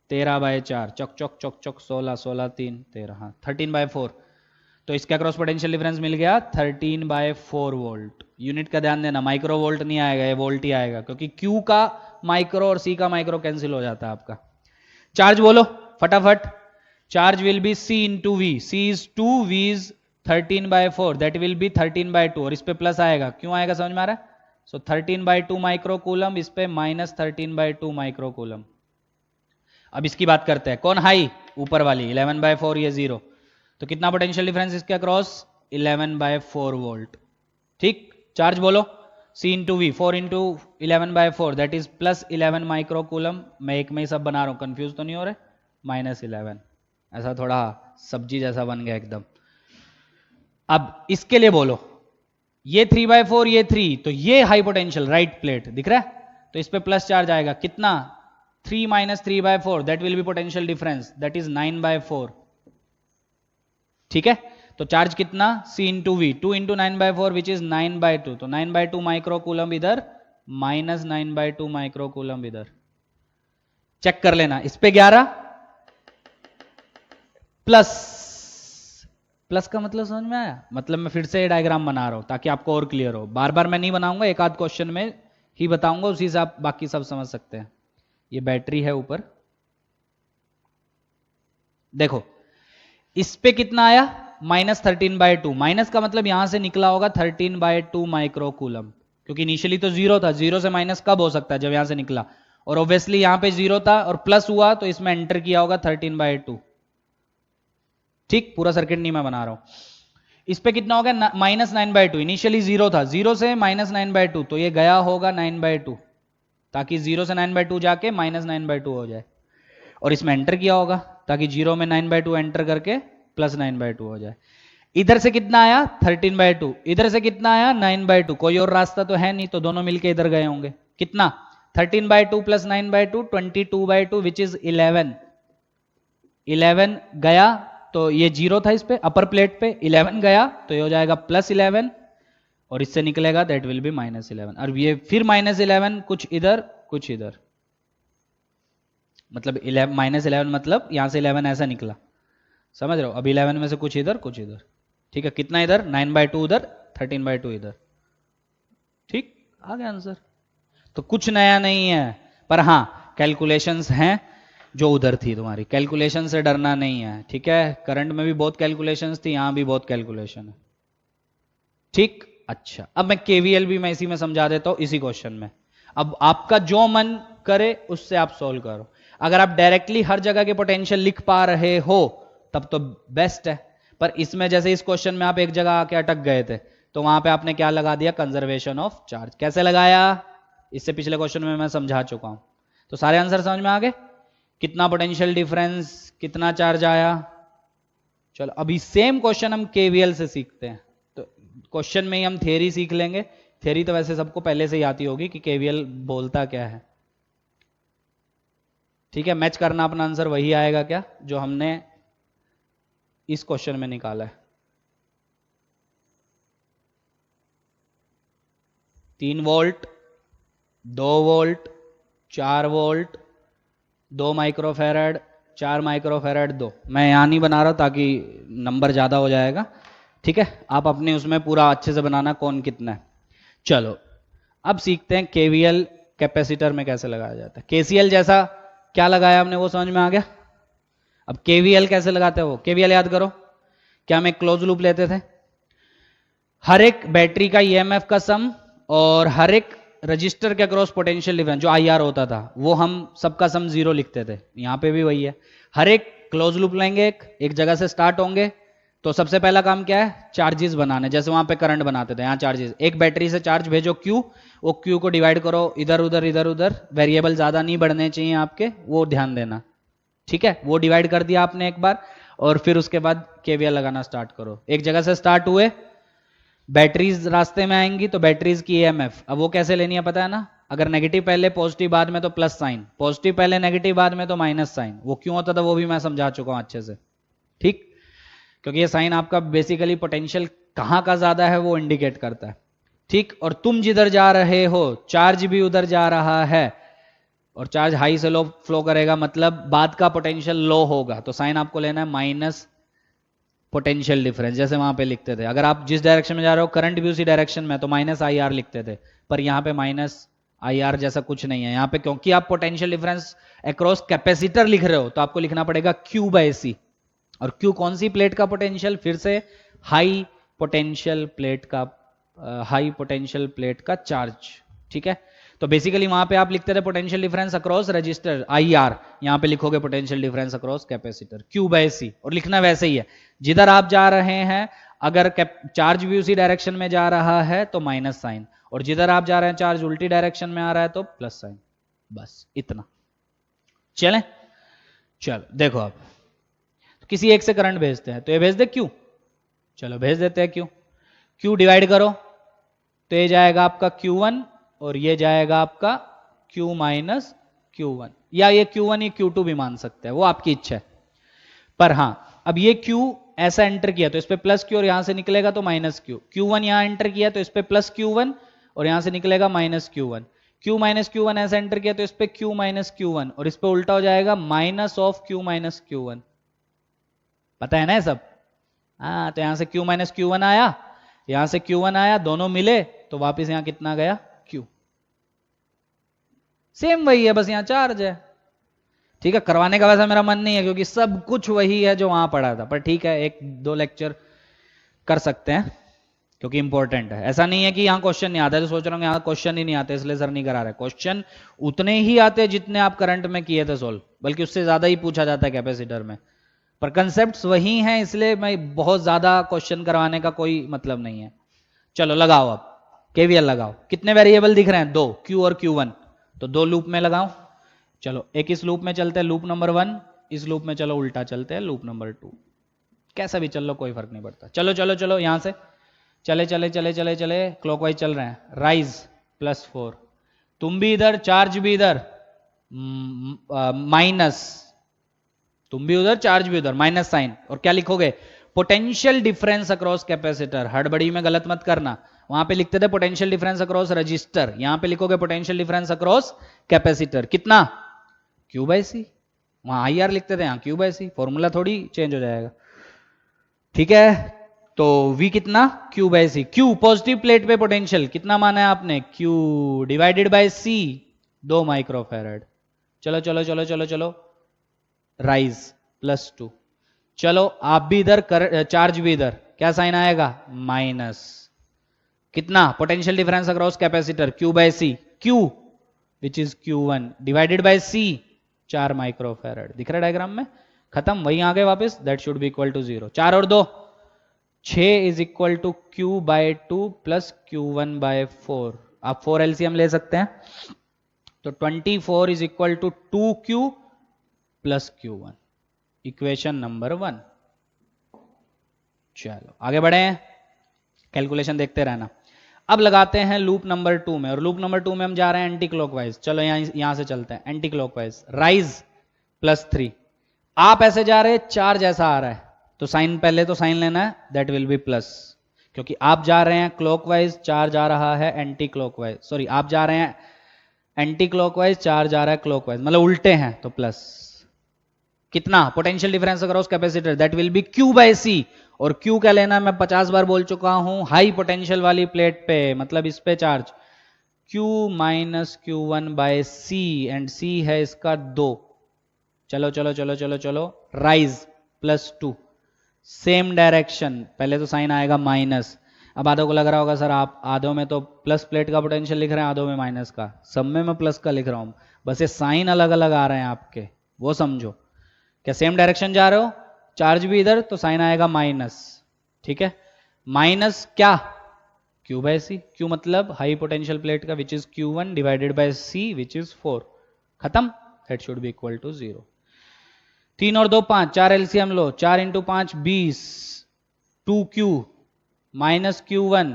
13/4, चक चक चक चक 16 16 3 13, हाँ 13/4। तो इसका क्रॉस पोटेंशियल डिफरेंस मिल गया 13/4 वोल्ट। यूनिट का ध्यान देना, माइक्रो वोल्ट नहीं आएगा, ये वोल्ट ही आएगा, क्योंकि Q का माइक्रो और C का माइक्रो कैंसिल हो जाता है आपका। चार्ज बोलो फटाफट। Charge will be C into V, C is 2, V is 13/4, that will B 13/2, और इस पे प्लस आएगा, क्यों आएगा समझ में आ रहा है? सो 13/2 माइक्रो कूलम, इस पे -13/2 माइक्रो कूलम। अब इसकी बात करते हैं, कौन हाई? ऊपर वाली 11/4, ये 0। तो कितना पोटेंशियल डिफरेंस इसके अक्रॉस? 11/4 वोल्ट। ठीक, चार्ज बोलो C into V, 4 into 11/4 that is +11 micro coulomb. मैं एक में ही सब बना रहा हूं, कंफ्यूज तो नहीं हो रहे? -11, ऐसा थोड़ा सब्जी जैसा बन गया एकदम। अब इसके लिए बोलो, ये 3/4 ये 3, तो ये हाई पोटेंशियल राइट प्लेट दिख रहा है, तो इस पे प्लस चार्ज आएगा। कितना? 3 - 3/4, that will B potential difference, that is 9/4। ठीक है, तो चार्ज कितना? C into V, 2 into 9/4 which is 9/2, तो 9/2 माइक्रो कूलम इधर, -9/2 माइक्रो कूलम इधर। चेक कर लेना, इस पे 11 प्लस का मतलब समझ में आया? मतलब मैं फिर से डायग्राम बना रहा हूं ताकि आपको और क्लियर हो। बार बार मैं नहीं बनाऊंगा, एक आध क्वेश्चन में ही बताऊंगा, उसी से आप बाकी सब समझ सकते हैं। ये बैटरी है ऊपर, देखो इस पे कितना आया? -13/2। माइनस का मतलब यहां से निकला होगा 13/2 माइक्रो कूलम, क्योंकि इनिशियली तो 0 था, 0 से माइनस कब हो सकता है? जब यहां से निकला, और ऑब्वियसली यहां पे 0 था और प्लस हुआ, तो इसमें एंटर किया होगा 13/2। ठीक, पूरा सर्किट नहीं मैं बना रहा हूं। इस पे कितना हो गया -9/2, इनिशियली 0 था, 0 से -9/2, तो ये गया होगा 9/2, ताकि 0 से 9/2 जाके -9/2 हो जाए, और इसमें एंटर किया होगा ताकि 0 में 9/2 एंटर करके +9/2 हो जाए। इधर से कितना आया 13/2, इधर से कितना आया 9/2, कोई और रास्ता तो है नहीं, तो दोनों मिलके इधर गए होंगे। कितना 13/2 + 9/2 22/2 विच इज 11, 11 गया तो ये 0 था, इस पे अपर प्लेट पे 11 गया तो ये हो जाएगा +11, और इससे निकलेगा दैट विल बी -11, और ये फिर -11 कुछ इधर कुछ इधर, मतलब -11 मतलब यहां से 11 ऐसा निकला, समझ रहे हो। अब 11 में से कुछ इधर कुछ इधर, ठीक है। कितना इधर 9/2 उधर 13/2 इधर, ठीक आ गया आंसर। तो कुछ नया नहीं है, पर हाँ कैलकुलेशंस हैं जो उधर थी तुम्हारी, कैलकुलेशन से डरना नहीं है, ठीक है। करंट में भी बहुत कैलकुलेशंस थी, यहां भी बहुत कैलकुलेशन है, ठीक। अच्छा, अब मैं केवीएल भी मैं इसी में समझा देता हूं, इसी क्वेश्चन में। अब आपका जो मन करे उससे आप सोल्व करो। अगर आप डायरेक्टली हर जगह के पोटेंशियल लिख पा रहे हो तब तो बेस्ट है, पर इसमें जैसे इस क्वेश्चन में आप एक जगह आके अटक गए थे, तो वहां पे आपने क्या लगा दिया, कंजर्वेशन ऑफ चार्ज। कैसे लगाया, इससे पिछले क्वेश्चन में मैं समझा चुका हूं। तो सारे आंसर समझ में आ गए, कितना पोटेंशियल डिफरेंस, कितना चार्ज आया। चलो अभी सेम क्वेश्चन हम केवीएल से सीखते हैं। तो क्वेश्चन में ही हम थ्योरी सीख लेंगे, थ्योरी तो वैसे सबको पहले से ही आती होगी कि केवीएल बोलता क्या है, ठीक है। मैच करना, अपना आंसर वही आएगा क्या जो हमने इस क्वेश्चन में निकाला है। 3 volt, 2 volt, 4 volt, 2 microfarad, 4 microfarad 2। मैं यहां नहीं बना रहा ताकि नंबर ज्यादा हो जाएगा, ठीक है। आप अपने उसमें पूरा अच्छे से बनाना कौन कितना है। चलो अब सीखते हैं केवीएल कैपेसिटर में कैसे लगाया जाता है। केसीएल जैसा क्या लगाया हमने वो समझ में आ गया। अब केवीएल कैसे लगाते हो, केवीएल याद करो, क्या हम एक क्लोज लूप लेते थे, हर एक बैटरी का ईएमएफ का सम और हर एक रजिस्टर के अक्रॉस पोटेंशियल डिफरेंस जो आईआर होता था वो हम सबका सम 0 लिखते थे। यहां पे भी वही है, हर एक क्लोज लूप लेंगे, एक जगह से स्टार्ट होंगे, तो सबसे पहला काम क्या है, चार्जेस बनाने। जैसे वहां पे करंट बनाते थे, यहाँ चार्जेस, एक बैटरी से चार्ज भेजो Q, वो Q को डिवाइड करो इधर उधर इधर उधर, वेरिएबल ज्यादा नहीं बढ़ने चाहिए आपके, वो ध्यान देना, ठीक है। वो डिवाइड कर दिया आपने एक बार, और फिर उसके बाद केवीएल लगाना स्टार्ट करो। एक जगह से स्टार्ट हुए, बैटरीज रास्ते में आएंगी तो बैटरीज की ईएमएफ, अब वो कैसे लेनी है पता है ना, अगर नेगेटिव पहले पॉजिटिव बाद में तो प्लस साइन, पॉजिटिव पहले नेगेटिव बाद में तो माइनस साइन। वो क्यों होता था वो भी मैं समझा चुका हूं अच्छे से, ठीक। क्योंकि ये साइन आपका बेसिकली पोटेंशियल कहां का ज्यादा है वो इंडिकेट करता है, ठीक। और तुम जिधर जा रहे हो चार्ज भी उधर जा रहा है, और चार्ज हाई से लो फ्लो करेगा, मतलब बाद का पोटेंशियल लो होगा, तो साइन आपको लेना है माइनस पोटेंशियल डिफरेंस। जैसे वहां पे लिखते थे, अगर आप जिस डायरेक्शन में जा रहे हो करंट भी उसी डायरेक्शन में, तो -IR लिखते थे, पर यहाँ पे -IR जैसा कुछ नहीं है यहाँ पे, क्योंकि आप पोटेंशियल डिफरेंस अक्रॉस कैपेसिटर लिख रहे हो तो आपको लिखना पड़ेगा Q/C। और Q कौन सी प्लेट का पोटेंशियल, फिर से हाई पोटेंशियल प्लेट का, हाई पोटेंशियल प्लेट का चार्ज, ठीक है। तो बेसिकली वहां पे आप लिखते थे potential difference across register IR, यहां पे लिखोगे potential difference across capacitor Q/C, और लिखना वैसे ही है। जिधर आप जा रहे हैं अगर चार्ज भी उसी डायरेक्शन में जा रहा है तो माइनस साइन, और जिधर आप जा रहे हैं चार्ज उल्टी डायरेक्शन में आ रहा है तो प्लस साइन, बस इतना। चलें, चलो देखो आप, तो किसी एक से करंट भेजते हैं, तो ये भेज दे Q, चलो भेज देते हैं Q डिवाइड करो तो ये जाएगा आपका Q1 और ये जाएगा आपका Q माइनस Q1, या ये Q1 या Q2 भी मान सकते हैं, वो आपकी इच्छा है। पर हाँ अब ये Q ऐसा एंटर किया तो इस पे प्लस Q और यहां से निकलेगा तो माइनस Q, Q1 यहां एंटर किया तो इस पे प्लस Q1 और यहां से निकलेगा minus Q1, Q minus Q1 ऐसा एंटर किया तो इस पे Q माइनस Q1 और इस पे उल्टा हो जाएगा minus of Q minus Q1। पता है ना ये सब, हाँ। तो यहां से Q माइनस Q1 आया, यहां से Q1 आया, दोनों मिले तो वापस यहां कितना गया Q, सेम वही है, बस यहां चार्ज है, ठीक है। करवाने का वैसा मेरा मन नहीं है क्योंकि सब कुछ वही है जो वहां पढ़ा था, पर ठीक है एक दो लेक्चर कर सकते हैं क्योंकि इंपॉर्टेंट है। ऐसा नहीं है कि यहाँ क्वेश्चन नहीं आता है, तो सोच रहा हूँ यहाँ क्वेश्चन ही नहीं आते इसलिए सर नहीं करा रहे। क्वेश्चन उतने ही आते हैं जितने आप करंट में किए थे सोल्व, बल्कि उससे ज्यादा ही पूछा जाता है कैपेसिटर में, पर कंसेप्ट्स वही हैं, इसलिए मैं बहुत ज्यादा क्वेश्चन करवाने का कोई मतलब नहीं है। चलो लगाओ, अब केवीएल लगाओ। कितने वेरिएबल दिख रहे हैं? दो, क्यू और क्यू वन। तो दो लूप में लगाओ। चलो एक इस लूप में चलते हैं, लूप नंबर वन। इस लूप में चलो उल्टा चलते हैं, लूप नंबर टू। कैसा भी चल लो कोई फर्क नहीं पड़ता। चलो चलो चलो यहां से चले चले चले चले चले क्लॉकवाइज चल रहे हैं। राइज +4, तुम भी इधर, चार्ज भी इधर, माइनस, तुम भी उधर, चार्ज भी उधर, माइनस साइन। और क्या लिखोगे? Potential difference across capacitor. हड़बड़ी में गलत मत करना, वहां पे लिखते थे पोटेंशियल डिफरेंस अक्रॉस रजिस्टर, यहां पे लिखोगे पोटेंशियल डिफरेंस अक्रॉस कैपेसिटर। कितना? Q by C. वहां आई आर लिखते थे, यहां क्यू बाई सी। फॉर्मूला थोड़ी चेंज हो जाएगा, ठीक है। तो V कितना? Q by C. Q positive plate पे पोटेंशियल कितना माना है आपने? Q divided by C, 2 microfarad. चलो चलो चलो चलो चलो, राइज +2। चलो आप भी इधर, चार्ज भी इधर, क्या साइन आएगा? माइनस। कितना? Potential difference across capacitor Q by C. Q which is Q1 divided by C, 4 microfarad. दिख रहा है डायग्राम में? खत्म, वहीं आ गए वापस। That should be equal to 0। 4 और 2 6 is equal to Q by 2 plus Q1 by 4। आप 4 एलसीएम ले सकते हैं, तो 24 is equal to 2Q plus Q1, equation number 1। चलो आगे बढ़े, कैलकुलेशन देखते रहना। अब लगाते हैं लूप नंबर 2 में, और लूप नंबर 2 में हम जा रहे हैं एंटी क्लॉकवाइज। चलो यहां से चलते हैं एंटी क्लॉकवाइज। राइज +3, आप ऐसे जा रहे हैं, चार्ज ऐसा आ रहा है, तो साइन, पहले तो साइन लेना है, दैट विल बी प्लस, क्योंकि आप जा रहे हैं क्लॉकवाइज, चार्ज आ रहा है एंटी क्लॉकवाइज। सॉरी, आप जा रहे हैं एंटी क्लॉकवाइज, चार्ज आ रहा है क्लॉकवाइज, मतलब उल्टे हैं, तो प्लस। कितना? Potential difference across capacitor, that will be Q by C. और Q क्या लेना है, मैं 50 बार बोल चुका हूं, हाई पोटेंशियल वाली प्लेट पे, मतलब इस पे charge, Q minus Q1 by C, and C है इसका 2। चलो चलो चलो चलो चलो, राइज +2, सेम डायरेक्शन, पहले तो साइन आएगा माइनस। अब आधों को लग रहा होगा सर आप आधों में तो प्लस प्लेट का पोटेंशियल लिख रहे हैं, आधों में माइनस का। सब में मैं प्लस का लिख रहा हूं, बस ये साइन अलग अलग आ रहे हैं आपके, वो समझो। क्या सेम डायरेक्शन जा रहे हो? चार्ज भी इधर, तो साइन आएगा माइनस, ठीक है। माइनस क्या? Q by C. Q मतलब हाई पोटेंशियल प्लेट का, which is Q1 divided by C, which is 4। खत्म, that should be equal to 0। 3 और 2 5, 4 एलसीएम लो, 4 into 5 20, 2Q minus Q1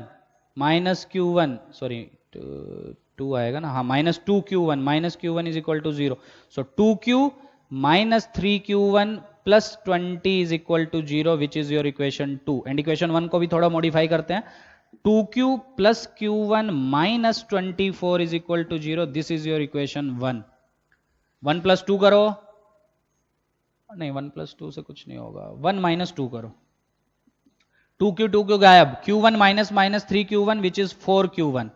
sorry 2 आएगा ना, हाँ, -2Q1 is equal to 0। So 2Q minus 3Q1 plus 20 is equal to 0, which is your equation 2। And equation 1 को भी थोड़ा मॉडिफाई करते हैं, 2Q plus Q1 minus 24 is equal to 0, this is your equation 1। 1 + 2 करो, नहीं 1 + 2 से कुछ नहीं होगा, 1 - 2 करो, 2Q गायब, Q1 minus 3Q1 which is 4Q1,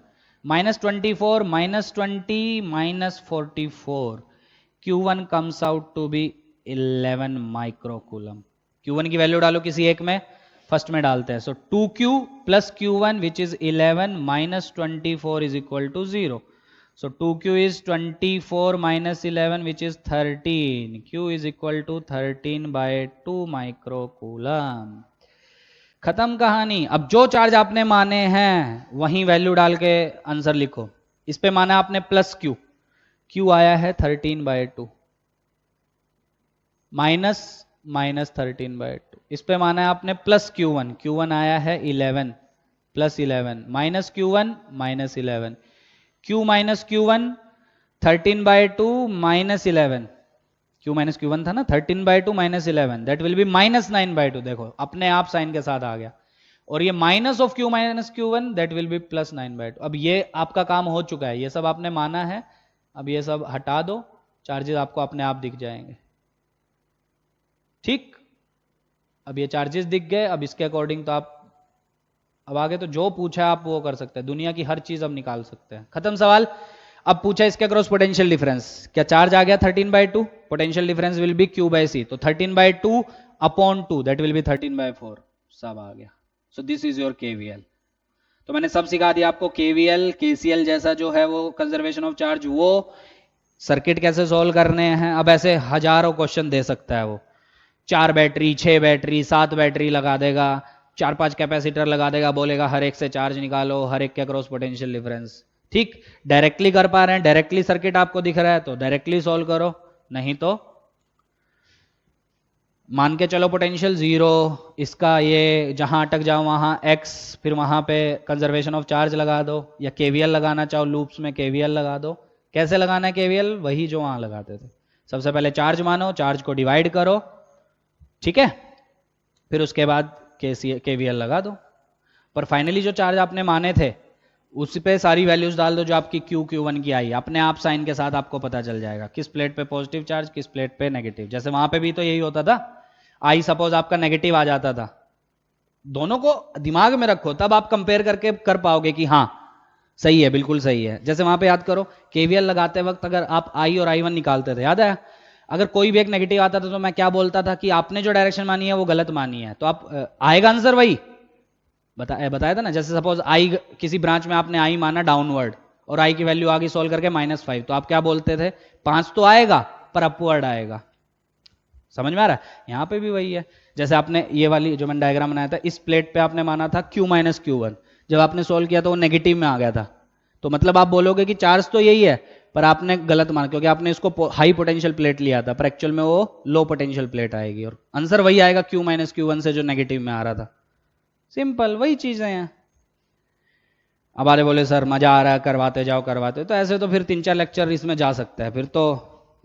-24 -20 -44, Q1 comes out to be 11 microcoulomb. Q1 की वैल्यू डालो किसी एक में, फर्स्ट में डालते हैं। So 2Q plus Q1 which is 11 -24 is equal to 0। So 2Q is 24 minus 11 which is 13. Q is equal to 13 by 2 microcoulomb. खत्म कहानी। अब जो चार्ज आपने माने हैं वहीं वैल्यू डाल के आंसर लिखो। इस पे माना आपने प्लस Q, Q आया है 13 by 2, माइनस 13 by 2। इस पे माना है आपने प्लस Q1, Q1 आया है 11 plus 11, minus Q1 minus 11, Q minus Q1 13 by 2 minus 11, Q minus Q1 था ना, 13 by 2 minus 11, that will B -9 by 2। देखो अपने आप साइन के साथ आ गया, और ये minus of Q minus Q1 that will B +9 by 2। अब ये आपका काम हो चुका है, ये सब आपने माना है, अब ये सब हटा दो, चार्जेस आपको अपने आप दिख जाएंगे, ठीक। अब ये चार्जेस दिख गए, अब इसके अकॉर्डिंग तो आप अब आगे तो जो पूछा आप वो कर सकते हैं, दुनिया की हर चीज अब निकाल सकते हैं। खत्म सवाल। अब पूछा इसके अक्रॉस पोटेंशियल डिफरेंस, क्या चार्ज आ गया 13 by 2, potential difference will be Q by C, तो 13 by 2 upon 2 that will be 13 by 4, सब आ गया। So this is your KVL। तो मैंने सब सिखा दिया आपको, KVL KCL जैसा जो है वो कंजर्वेशन ऑफ चार्ज, वो सर्किट कैसे सोल्व करने हैं। अब ऐसे हजारों क्वेश्चन दे सकता है वो, 4 बैटरी, 6 बैटरी, 7 बैटरी लगा देगा, 4-5 कैपेसिटर लगा देगा, बोलेगा हर एक से चार्ज निकालो, हर एक के अक्रॉस पोटेंशियल डिफरेंस। ठीक, डायरेक्टली कर पा रहे हैं, डायरेक्टली सर्किट आपको दिख रहा है तो डायरेक्टली सॉल्व करो, नहीं तो मान के चलो पोटेंशियल 0, इसका ये जहां अटक जाओ वहां x, फिर वहां पे कंजर्वेशन ऑफ चार्ज लगा दो, या केवीएल लगाना चाहो लूप्स में केवीएल लगा दो। कैसे लगाना है केवीएल? वही जो वहां लगाते थे। सबसे पहले चार्ज मानो, चार्ज को डिवाइड करो, ठीक है, फिर उसके बाद केवीएल लगा दो। पर फाइनली जो चार्ज आपने माने थे उस पे सारी वैल्यूज डाल दो जो आपकी Q1 की आई, अपने आप साइन के साथ आपको पता चल जाएगा किस प्लेट पे पॉजिटिव चार्ज, किस प्लेट पे नेगेटिव। जैसे वहां पे भी तो यही होता था, आई सपोज आपका नेगेटिव आ जाता था, दोनों को दिमाग में रखो तब आप कंपेयर करके कर पाओगे कि हाँ सही है, बिल्कुल सही है। जैसे वहां पे याद करो केवीएल लगाते वक्त अगर आप आई और I1 निकालते थे, याद है, अगर कोई भी एक नेगेटिव आता था तो मैं क्या बोलता था कि आपने जो डायरेक्शन मानी है वो गलत मानी है, तो आप आएगा आंसर वही बताया था ना। जैसे सपोज आई किसी ब्रांच में आपने आई माना डाउनवर्ड और आई की वैल्यू आ गई सोल्व करके -5, तो आप क्या बोलते थे, 5 तो आएगा पर अपवर्ड आएगा। समझ में आ रहा है? यहां पे भी वही है। जैसे आपने ये वाली जो मैंने डायग्राम बनाया था, इस प्लेट पे आपने माना था Q - Q1, जब आपने सोल्व किया तो वो नेगेटिव में आ गया था, तो मतलब आप बोलोगे कि चार्ज तो यही है पर आपने गलत माना, क्योंकि आपने इसको हाई पोटेंशियल प्लेट लिया था, पर एक्चुअल में वो लो पोटेंशियल प्लेट आएगी और आंसर वही आएगा Q - Q1 से जो नेगेटिव में आ रहा था। सिंपल वही चीजें हैं। अब आधे बोले सर मजा आ रहा है, करवाते जाओ करवाते, तो ऐसे तो फिर 3-4 लेक्चर इसमें जा सकता है, फिर तो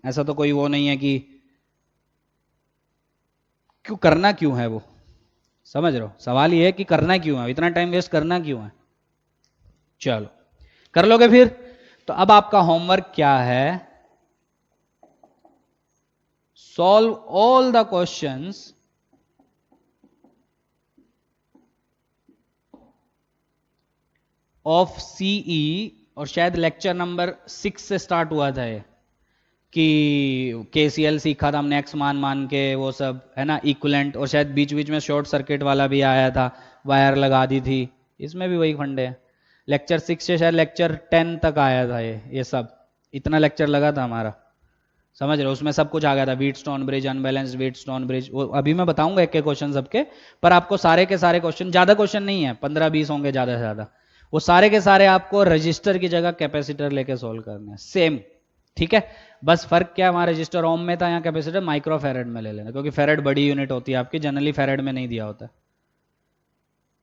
ऐसा तो कोई वो नहीं है कि क्यों करना क्यों है वो, समझ रहे हो? सवाल ये है कि करना क्यों है, इतना टाइम वेस्ट करना क्यों है। चलो कर लोगे फिर। तो अब आपका होमवर्क क्या है, solve all the questions of C, और शायद लेक्चर नंबर 6 से स्टार्ट हुआ था ये, कि केसीएल सीखा था हमने, एक्स मान मान के वो सब है ना, इक्विवेलेंट, और शायद बीच बीच में शॉर्ट सर्किट वाला भी आया था, वायर लगा दी थी, इसमें भी वही फंडे हैं। लेक्चर 6 से शायद लेक्चर 10 तक आया था ये सब, इतना लेक्चर लगा था हमारा, समझ रहे हो? उसमें सब कुछ आ गया था, Wheatstone bridge, unbalanced Wheatstone bridge, वो अभी मैं बताऊंगा एक एक क्वेश्चन सबके, पर आपको सारे के सारे क्वेश्चन, ज्यादा क्वेश्चन नहीं है, 15-20 होंगे ज्यादा से ज्यादा, वो सारे के सारे आपको रजिस्टर की जगह कैपेसिटर लेके सोल्व करने हैं, सेम, ठीक है। बस फर्क क्या, वहां रजिस्टर ओम में था, यहाँ कैपेसिटर माइक्रो फेरेड में ले लेना, क्योंकि फेरेड बड़ी यूनिट होती है आपकी, जनरली फेरेड में नहीं दिया होता,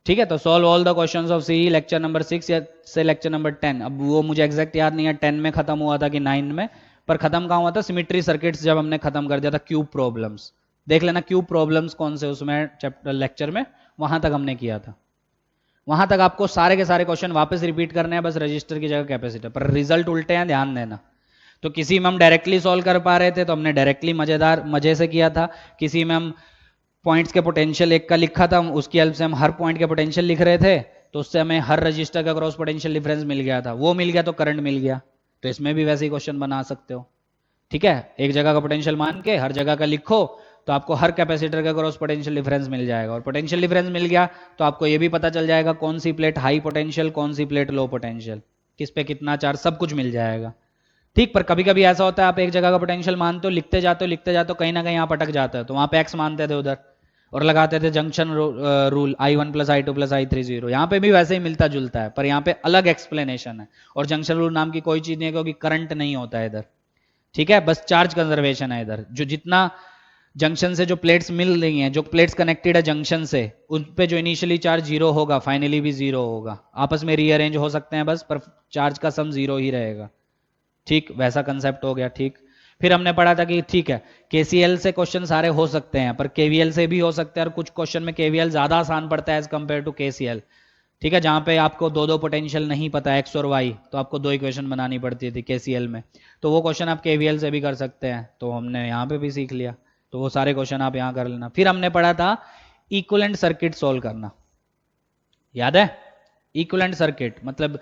ठीक है। तो solve all the questions of C lecture number 6 या से लेक्चर नंबर 10, अब वो मुझे एग्जैक्ट याद नहीं है 10 में खत्म हुआ था कि 9 में, पर खत्म कहाँ हुआ था, सिमेट्री सर्किट्स जब हमने खत्म कर दिया था, क्यूब प्रॉब्लम्स देख लेना, क्यूब प्रॉब्लम्स कौन से उसमें चैप्टर लेक्चर में, वहां तक हमने किया था। वहां तक आपको सारे के सारे क्वेश्चन वापस रिपीट करने हैं, बस रजिस्टर की जगह कैपेसिटर, पर रिजल्ट उल्टे हैं, ध्यान देना। तो किसी में हम डायरेक्टली सॉल्व कर पा रहे थे तो हमने डायरेक्टली मजे से किया था, किसी में हम पॉइंट्स के पोटेंशियल एक का लिखा था, उसकी हेल्प से हम हर पॉइंट के पोटेंशियल लिख रहे थे, तो उससे हमें हर रजिस्टर का क्रॉस पोटेंशियल डिफरेंस मिल गया था, वो मिल गया तो करंट मिल गया। तो इसमें भी वैसे ही क्वेश्चन बना सकते हो, ठीक है। एक जगह का पोटेंशियल मान के हर जगह का लिखो तो आपको हर कैपेसिटर का क्रॉस पोटेंशियल डिफरेंस मिल जाएगा, और पोटेंशियल डिफरेंस मिल गया तो आपको ये भी पता चल जाएगा कौन सी प्लेट हाई पोटेंशियल, कौन सी प्लेट लो पोटेंशियल, किस पे कितना चार्ज, सब कुछ मिल जाएगा, ठीक। पर कभी कभी ऐसा होता है आप एक जगह का पोटेंशियल मानते हो, लिखते जाते हो कहीं ना कहीं आप अटक जाते हो, तो वहां पे एक्स मानते थे उधर और लगाते थे junction rule I1 + I2 + I3 0, यहाँ पे भी वैसे ही मिलता जुलता है, पर यहाँ पे अलग एक्सप्लेनेशन है, और जंक्शन रूल नाम की कोई चीज नहीं है, क्योंकि करंट नहीं होता है इधर, ठीक है, बस चार्ज कंजर्वेशन है इधर। जो जितना जंक्शन से जो प्लेट्स मिल रही हैं, जो प्लेट्स कनेक्टेड है जंक्शन से, उन पे जो इनिशियली चार्ज 0 होगा फाइनली भी 0 होगा, आपस में रीअरेंज हो सकते हैं बस, पर चार्ज का सम 0 ही रहेगा, ठीक, वैसा कंसेप्ट हो गया, ठीक। फिर हमने पढ़ा था कि ठीक है केसीएल से क्वेश्चन सारे हो सकते हैं, पर केवीएल से भी हो सकते हैं, और कुछ क्वेश्चन में केवीएल ज्यादा आसान पड़ता है एज कंपेयर टू केसीएल, ठीक है, जहां पे आपको दो पोटेंशियल नहीं पता एक्स और वाई, तो आपको 2 इक्वेशन बनानी पड़ती थी केसीएल में, तो वो क्वेश्चन आप केवीएल से भी कर सकते हैं, तो हमने यहाँ पे भी सीख लिया, तो वो सारे क्वेश्चन आप यहाँ कर लेना। फिर हमने पढ़ा था इक्विवेलेंट सर्किट सोल्व करना, याद है? इक्विवेलेंट सर्किट मतलब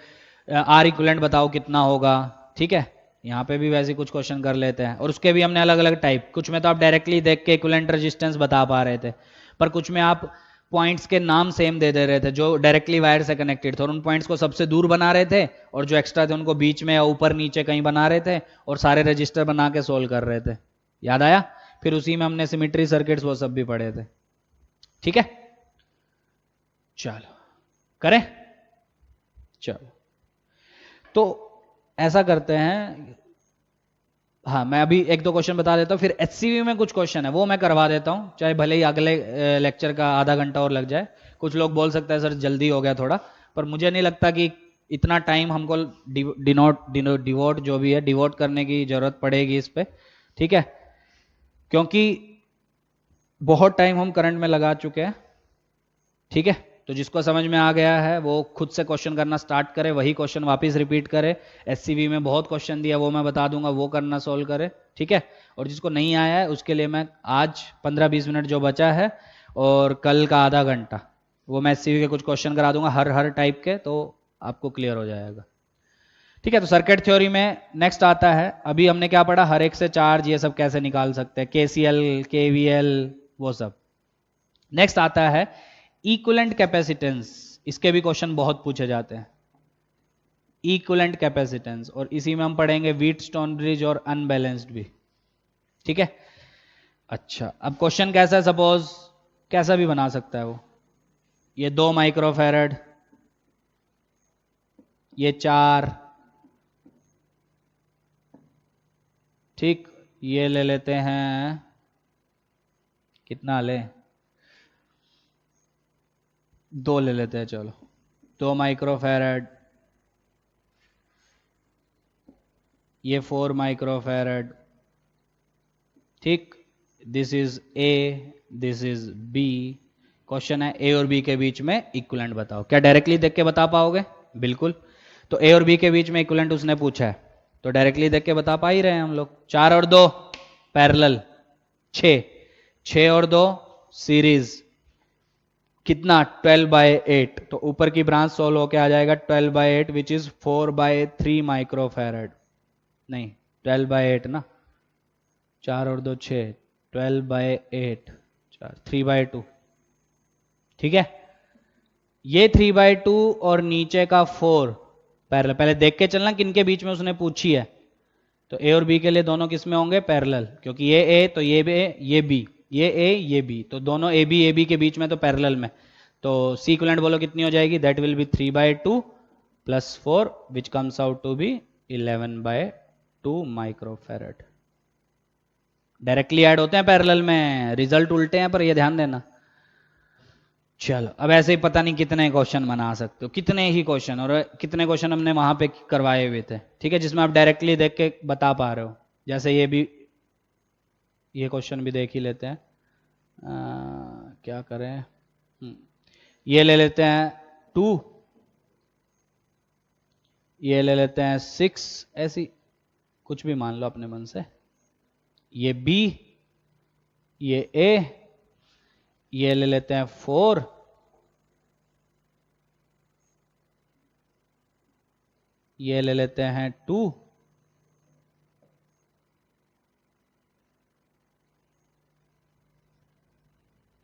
आर इक्विवेलेंट बताओ कितना होगा, ठीक है, यहाँ पे भी वैसे कुछ क्वेश्चन कर लेते हैं, और उसके भी हमने अलग अलग टाइप, कुछ में तो आप डायरेक्टली देख के इक्विवेलेंट रेजिस्टेंस बता पा रहे थे, पर कुछ में आप पॉइंट्स के नाम सेम दे दे रहे थे जो डायरेक्टली वायर से कनेक्टेड थे, और उन पॉइंट्स को सबसे दूर बना रहे थे, और जो एक्स्ट्रा थे उनको बीच में या ऊपर नीचे कहीं बना रहे थे, और सारे रजिस्टर बना के सोल्व कर रहे थे, याद आया? फिर उसी में हमने सिमेट्री सर्किट्स वो सब भी पढ़े थे। ठीक है, चलो करें। चलो तो ऐसा करते हैं, हाँ मैं अभी एक दो क्वेश्चन बता देता हूँ, फिर एचसीवी में कुछ क्वेश्चन है वो मैं करवा देता हूँ, चाहे भले ही अगले लेक्चर का आधा घंटा और लग जाए। कुछ लोग बोल सकते हैं सर जल्दी हो गया थोड़ा, पर मुझे नहीं लगता कि इतना टाइम हमको डिवोट जो भी है डिवोट करने की जरूरत पड़ेगी इस पे। ठीक है, क्योंकि बहुत टाइम हम करंट में लगा चुके हैं। ठीक है, तो जिसको समझ में आ गया है वो खुद से क्वेश्चन करना स्टार्ट करे, वही क्वेश्चन वापस रिपीट करे। एससीवी में बहुत क्वेश्चन दिया वो मैं बता दूंगा, वो करना सोल्व करे। ठीक है, और जिसको नहीं आया है उसके लिए मैं आज 15-20 मिनट जो बचा है और कल का आधा घंटा वो मैं एससीवी के कुछ क्वेश्चन करा दूंगा हर टाइप के, तो आपको क्लियर हो जाएगा। ठीक है, तो सर्किट थ्योरी में नेक्स्ट आता है, अभी हमने क्या पढ़ा, हर एक से चार्ज ये सब कैसे निकाल सकते हैं, केसीएल केवीएल वो सब। नेक्स्ट आता है इक्विवेलेंट कैपेसिटेंस, इसके भी क्वेश्चन बहुत पूछे जाते हैं। इक्विवेलेंट कैपेसिटेंस, और इसी में हम पढ़ेंगे व्हीटस्टोन ब्रिज और अनबैलेंस्ड भी। ठीक है, अच्छा अब क्वेश्चन कैसा है, सपोज कैसा भी बना सकता है वो, ये 2 माइक्रोफैरड, ये 4, ठीक, ये ले लेते हैं, कितना ले, 2 ले लेते हैं, चलो 2 माइक्रोफैरड, ये 4 माइक्रोफैरड। ठीक, this is A, this is B. Question है ए और बी के बीच में इक्विवेलेंट बताओ। क्या डायरेक्टली देख के बता पाओगे? बिल्कुल, तो ए और बी के बीच में इक्विवेलेंट उसने पूछा है, तो डायरेक्टली देख के बता पा ही रहे हैं हम लोग। 4 और 2 पैरेलल, 6, 6 और 2 सीरीज, कितना 12/8, तो ऊपर की ब्रांच सोल्व होके आ जाएगा 12/8 विच इज 4/3 माइक्रोफैरड, नहीं 12/8 ना, 4 और 2 6, 12/8, 3/2। ठीक है, ये 3/2 और नीचे का 4 पैरेलल, पहले देख के चलना किनके बीच में उसने पूछी है, तो ए और बी के लिए दोनों किस में होंगे, पैरेलल, क्योंकि ये ए तो ये बी, ये बी, ये ए ये बी, तो दोनों ए बी के बीच में, तो पैरेलल में, तो सी इक्विवेलेंट बोलो कितनी हो जाएगी, that will be 3/2 plus 4 which comes out to be 11/2 microfarad. Directly add होते हैं पैरेलल में, रिजल्ट उल्टे हैं, पर ये ध्यान देना। चलो अब ऐसे ही पता नहीं कितने क्वेश्चन बना सकते हो, कितने ही क्वेश्चन, और कितने क्वेश्चन हमने वहां पे करवाए हुए थे। ठीक है, जिसमें आप डायरेक्टली देख के बता पा रहे हो, जैसे ये भी, ये क्वेश्चन भी देख ही लेते हैं। क्या करें, ये ले लेते हैं 2, ये ले लेते हैं 6, ऐसी कुछ भी मान लो अपने मन से, ये बी, ये ए, ये ले लेते हैं 4, ये ले लेते हैं 2,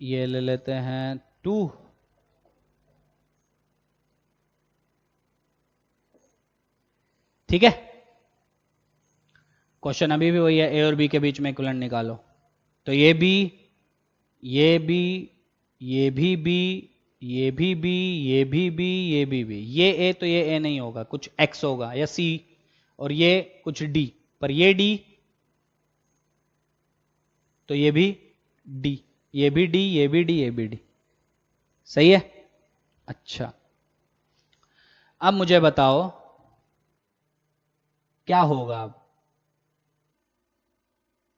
ये ले लेते हैं 2, ठीक है। क्वेश्चन अभी भी वही है, ए और बी के बीच में इक्विवेलेंट निकालो, तो ये बी, ये बी, ये भी बी, ये भी बी, ये भी बी, ये भी बी, ये ए तो ये ए नहीं होगा, कुछ एक्स होगा या सी, और ये कुछ डी, पर ये डी, तो ये भी डी, ये भी डी, ये भी डी, ये भी डी, सही है। अच्छा अब मुझे बताओ क्या होगा, अब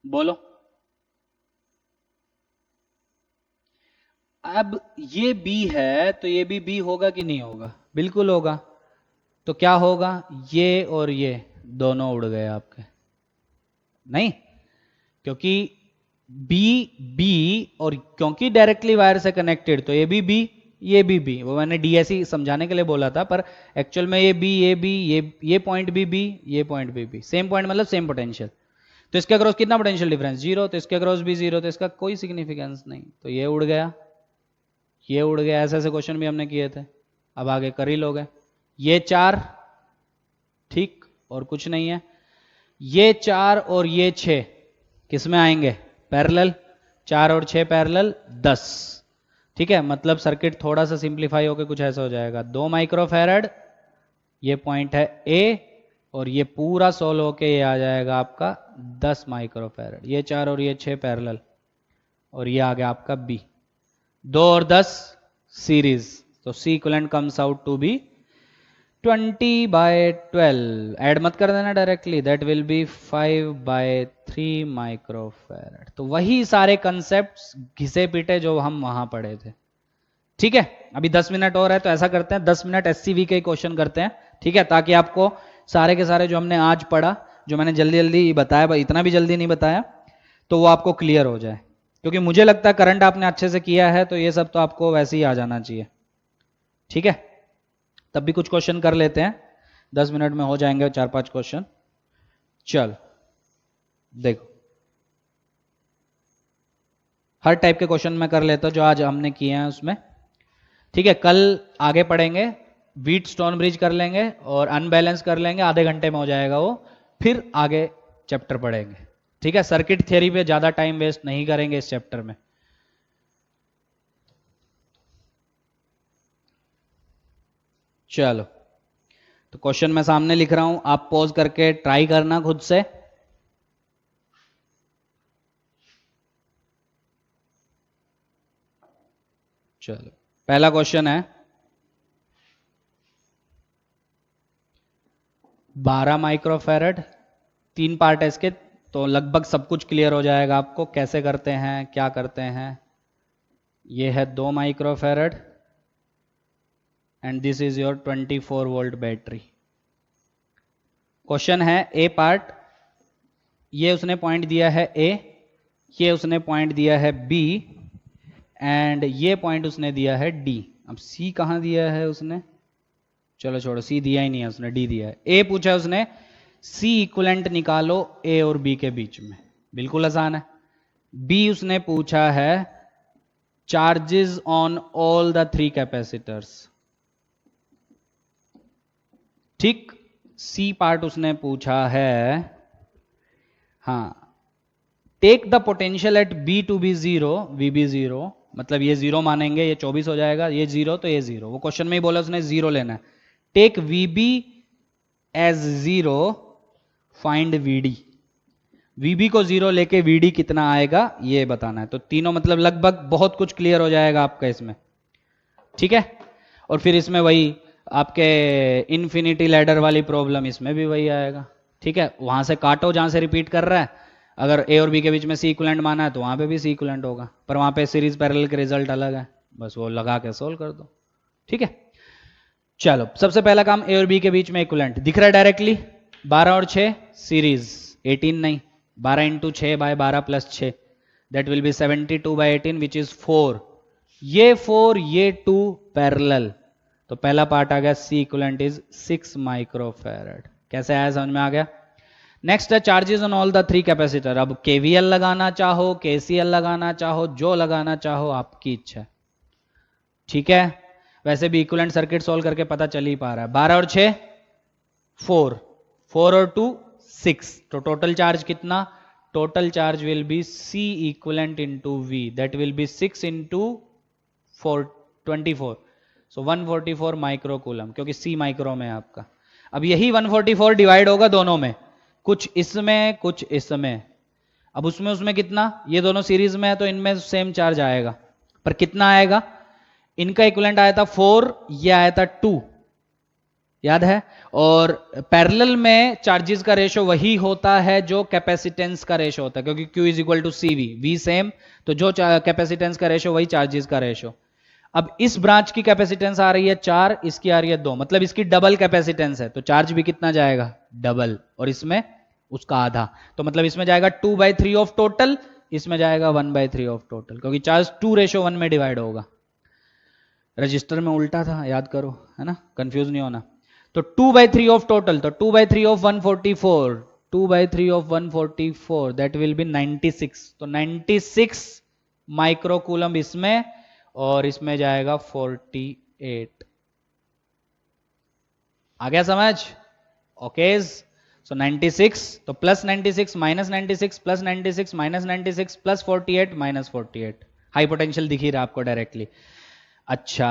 बोलो। अब ये बी है तो ये भी बी होगा कि नहीं होगा, बिल्कुल होगा, तो क्या होगा, ये और ये दोनों उड़ गए आपके, नहीं, क्योंकि बी बी, और क्योंकि डायरेक्टली वायर से कनेक्टेड, तो ये भी बी, ये भी बी, वो मैंने डीएससी समझाने के लिए बोला था, पर एक्चुअल में ये बी, ये बी, ये पॉइंट भी बी, ये पॉइंट भी बी, सेम पॉइंट मतलब सेम पोटेंशियल, तो इसके अक्रॉस कितना पोटेंशियल डिफरेंस, 0, तो इसके अक्रॉस भी 0, तो इसका कोई सिग्निफिकेंस नहीं, तो ये उड़ गया, ये उड़ गया, ऐसे ऐसे क्वेश्चन भी हमने किए थे, अब आगे कर ही लोगे। ये 4, ठीक, और कुछ नहीं है, ये 4 और ये 6 किस में आएंगे, पैरेलल, 4 और 6 पैरेलल 10। ठीक है, मतलब सर्किट थोड़ा सा सिंप्लीफाई होकर कुछ ऐसा हो जाएगा, 2 माइक्रोफैरड, ये पॉइंट है ए, और ये पूरा सोल्व होके ये आ जाएगा आपका 10 माइक्रोफैरड, ये 4 और ये 6 पैरेलल, और ये आ गया आपका बी, 2 और 10 सीरीज, तो C equivalent comes out to be 20/12, add मत कर देना directly, that will be 5/3 microfarad. तो वही सारे कंसेप्ट्स घिसे पीटे जो हम वहां पढ़े थे। ठीक है, अभी 10 मिनट और है, तो ऐसा करते हैं 10 मिनट एससीवी के क्वेश्चन करते हैं, ठीक है, ताकि आपको सारे के सारे जो हमने आज पढ़ा, जो मैंने जल्दी जल्दी बताया, इतना भी जल्दी नहीं बताया, तो वो आपको क्लियर हो जाए, क्योंकि मुझे लगता है करंट आपने अच्छे से किया है, तो ये सब तो आपको वैसे ही आ जाना चाहिए। ठीक है, तब भी कुछ क्वेश्चन कर लेते हैं, 10 मिनट में हो जाएंगे 4-5 क्वेश्चन। चल देखो, हर टाइप के क्वेश्चन मैं कर लेता हूं जो आज हमने किए हैं उसमें। ठीक है, कल आगे पढ़ेंगे, व्हीट स्टोन ब्रिज कर लेंगे और अनबैलेंस कर लेंगे, आधे घंटे में हो जाएगा वो, फिर आगे चैप्टर पढ़ेंगे। ठीक है, सर्किट थियरी पे ज्यादा टाइम वेस्ट नहीं करेंगे इस चैप्टर में। चलो, तो क्वेश्चन मैं सामने लिख रहा हूं, आप पॉज करके ट्राई करना खुद से। चलो, पहला क्वेश्चन है, 12 माइक्रोफैरड, 3 पार्ट है इसके, तो लगभग सब कुछ क्लियर हो जाएगा आपको, कैसे करते हैं, क्या करते हैं। ये है 2 microfarad and this is your 24 volt battery. Question है ए पार्ट, ये उसने पॉइंट दिया है ए, ये उसने पॉइंट दिया है बी, एंड ये पॉइंट उसने दिया है डी। अब सी कहां दिया है उसने, चलो छोड़ो, सी दिया ही नहीं है उसने, डी दिया है। ए पूछा उसने सी इक्विवेलेंट निकालो ए और बी के बीच में, बिल्कुल आसान है। बी उसने पूछा है charges on all the 3 capacitors. ठीक, सी पार्ट उसने पूछा है, हाँ, take the potential at B to be zero, V B zero, मतलब ये जीरो मानेंगे, ये 24 हो जाएगा, ये जीरो तो ये जीरो, वो क्वेश्चन में ही बोला उसने जीरो लेना है। Take V B as zero, find VD, VB को जीरो लेके वीडी कितना आएगा ये बताना है। तो तीनों मतलब लगभग बहुत कुछ क्लियर हो जाएगा आपका इसमें। ठीक है, और फिर इसमें वही आपके इन्फिनिटी लैडर वाली प्रॉब्लम, इसमें भी वही आएगा। ठीक है, वहां से काटो जहां से रिपीट कर रहा है, अगर ए और बी के बीच में सी इक्विवेलेंट माना है तो वहां पे भी सी इक्विवेलेंट होगा, पर वहां पे सीरीज पैरेलल के रिजल्ट अलग है, बस वो लगा के सोल्व कर दो। ठीक है, चलो सबसे पहला काम, ए और बी के बीच में इक्विवेलेंट दिख रहा है डायरेक्टली, 12 और 6 सीरीज, 18 नहीं, 12 into 6 by 12 plus 6, that will be 72/18 which is 4, ये 4 ये 2 पैरेलल, तो पहला पार्ट आ गया सी इक्विवेलेंट इज 6 माइक्रोफैरड। कैसे आया, समझ में आ गया। नेक्स्ट है charges on all the 3 capacitor. अब केवीएल लगाना चाहो, केसीएल लगाना चाहो, जो लगाना चाहो आपकी इच्छा। ठीक है, वैसे भी इक्विवेलेंट सर्किट सोल्व करके पता चल ही पा रहा है, 12 और 6 4, 4 और 2 6, तो टोटल चार्ज कितना, total charge will be C equivalent into V, that will be 6 into 24, so 144 micro coulomb, क्योंकि सी माइक्रो में है आपका। अब यही 144 डिवाइड होगा दोनों में, कुछ इसमें कुछ इसमें, अब उसमें उसमें कितना, ये दोनों सीरीज में है तो इनमें सेम चार्ज आएगा, पर कितना आएगा, इनका इक्विवेलेंट आया था 4, ये आया था 2, याद है। और पैरेलल में चार्जेस का रेशो वही होता है जो कैपेसिटेंस का रेशो होता है, क्योंकि Q is equal to C V same, तो जो कैपेसिटेंस का रेशो वही चार्जेस का रेशो। अब इस ब्रांच की कैपेसिटेंस आ रही है 4, इसकी आ रही है 2, मतलब इसकी डबल कैपेसिटेंस है, तो चार्ज भी कितना जाएगा, डबल, और इसमें उसका आधा, तो मतलब इसमें जाएगा 2/3 ऑफ टोटल, इसमें जाएगा 1/3 ऑफ टोटल, क्योंकि चार्ज 2:1 में डिवाइड होगा। रजिस्टर में उल्टा था, याद करो, है ना, कंफ्यूज नहीं होना। तो 2/3 ऑफ टोटल, तो 2/3 of 144, 2/3 of 144 that will B 96, तो 96 माइक्रो कूलम इसमें, और इसमें जाएगा 48। आ गया समझ, ओके। सो 96, तो plus 96 minus 96 plus 96 minus 96 plus 48 minus 48, high potential दिख ही रहा आपको डायरेक्टली। अच्छा,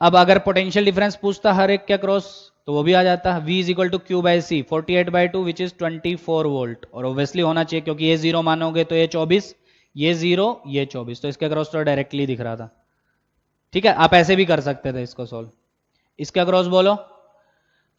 अब अगर पोटेंशियल डिफरेंस पूछता हर एक के अक्रॉस तो वो भी आ जाता है, V is equal to Q by C, 48/2 which is 24 volt, और ऑब्वियसली होना चाहिए क्योंकि ये जीरो मानोगे तो ये 24, ये जीरो, ये 24, तो इसके अक्रॉस तो डायरेक्टली दिख रहा था। ठीक है, आप ऐसे भी कर सकते थे इसको सोल्व। इसके अक्रॉस बोलो,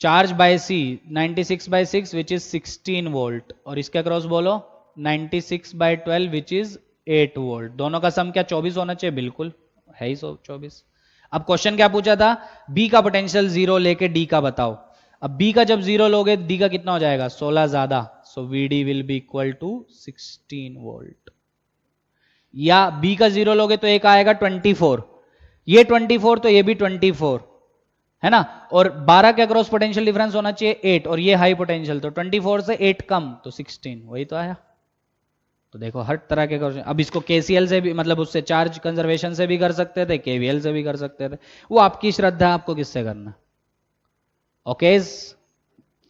charge by C 96/6 which is 16 volt, और इसके अक्रॉस बोलो 96/12 विच इज 8 वोल्ट। दोनों का सम क्या 24 होना चाहिए? बिल्कुल है ही 24। अब क्वेश्चन क्या पूछा था? बी का पोटेंशियल जीरो लेके डी का बताओ। अब बी का जब जीरो लोगे डी का कितना हो जाएगा? 16 ज्यादा, so VD will be equal to 16 volt. या बी का जीरो लोगे तो एक आएगा 24, ये 24 तो ये भी 24 है ना, और 12 के अक्रॉस पोटेंशियल डिफरेंस होना चाहिए 8, और ये हाई पोटेंशियल, तो 24 से 8 कम तो 16, वही तो आया। तो देखो हर तरह के क्वेश्चन, अब इसको केसीएल से भी, मतलब उससे चार्ज कंजर्वेशन से भी कर सकते थे, केवीएल से भी कर सकते थे, वो आपकी श्रद्धा, आपको किससे करना। ओके,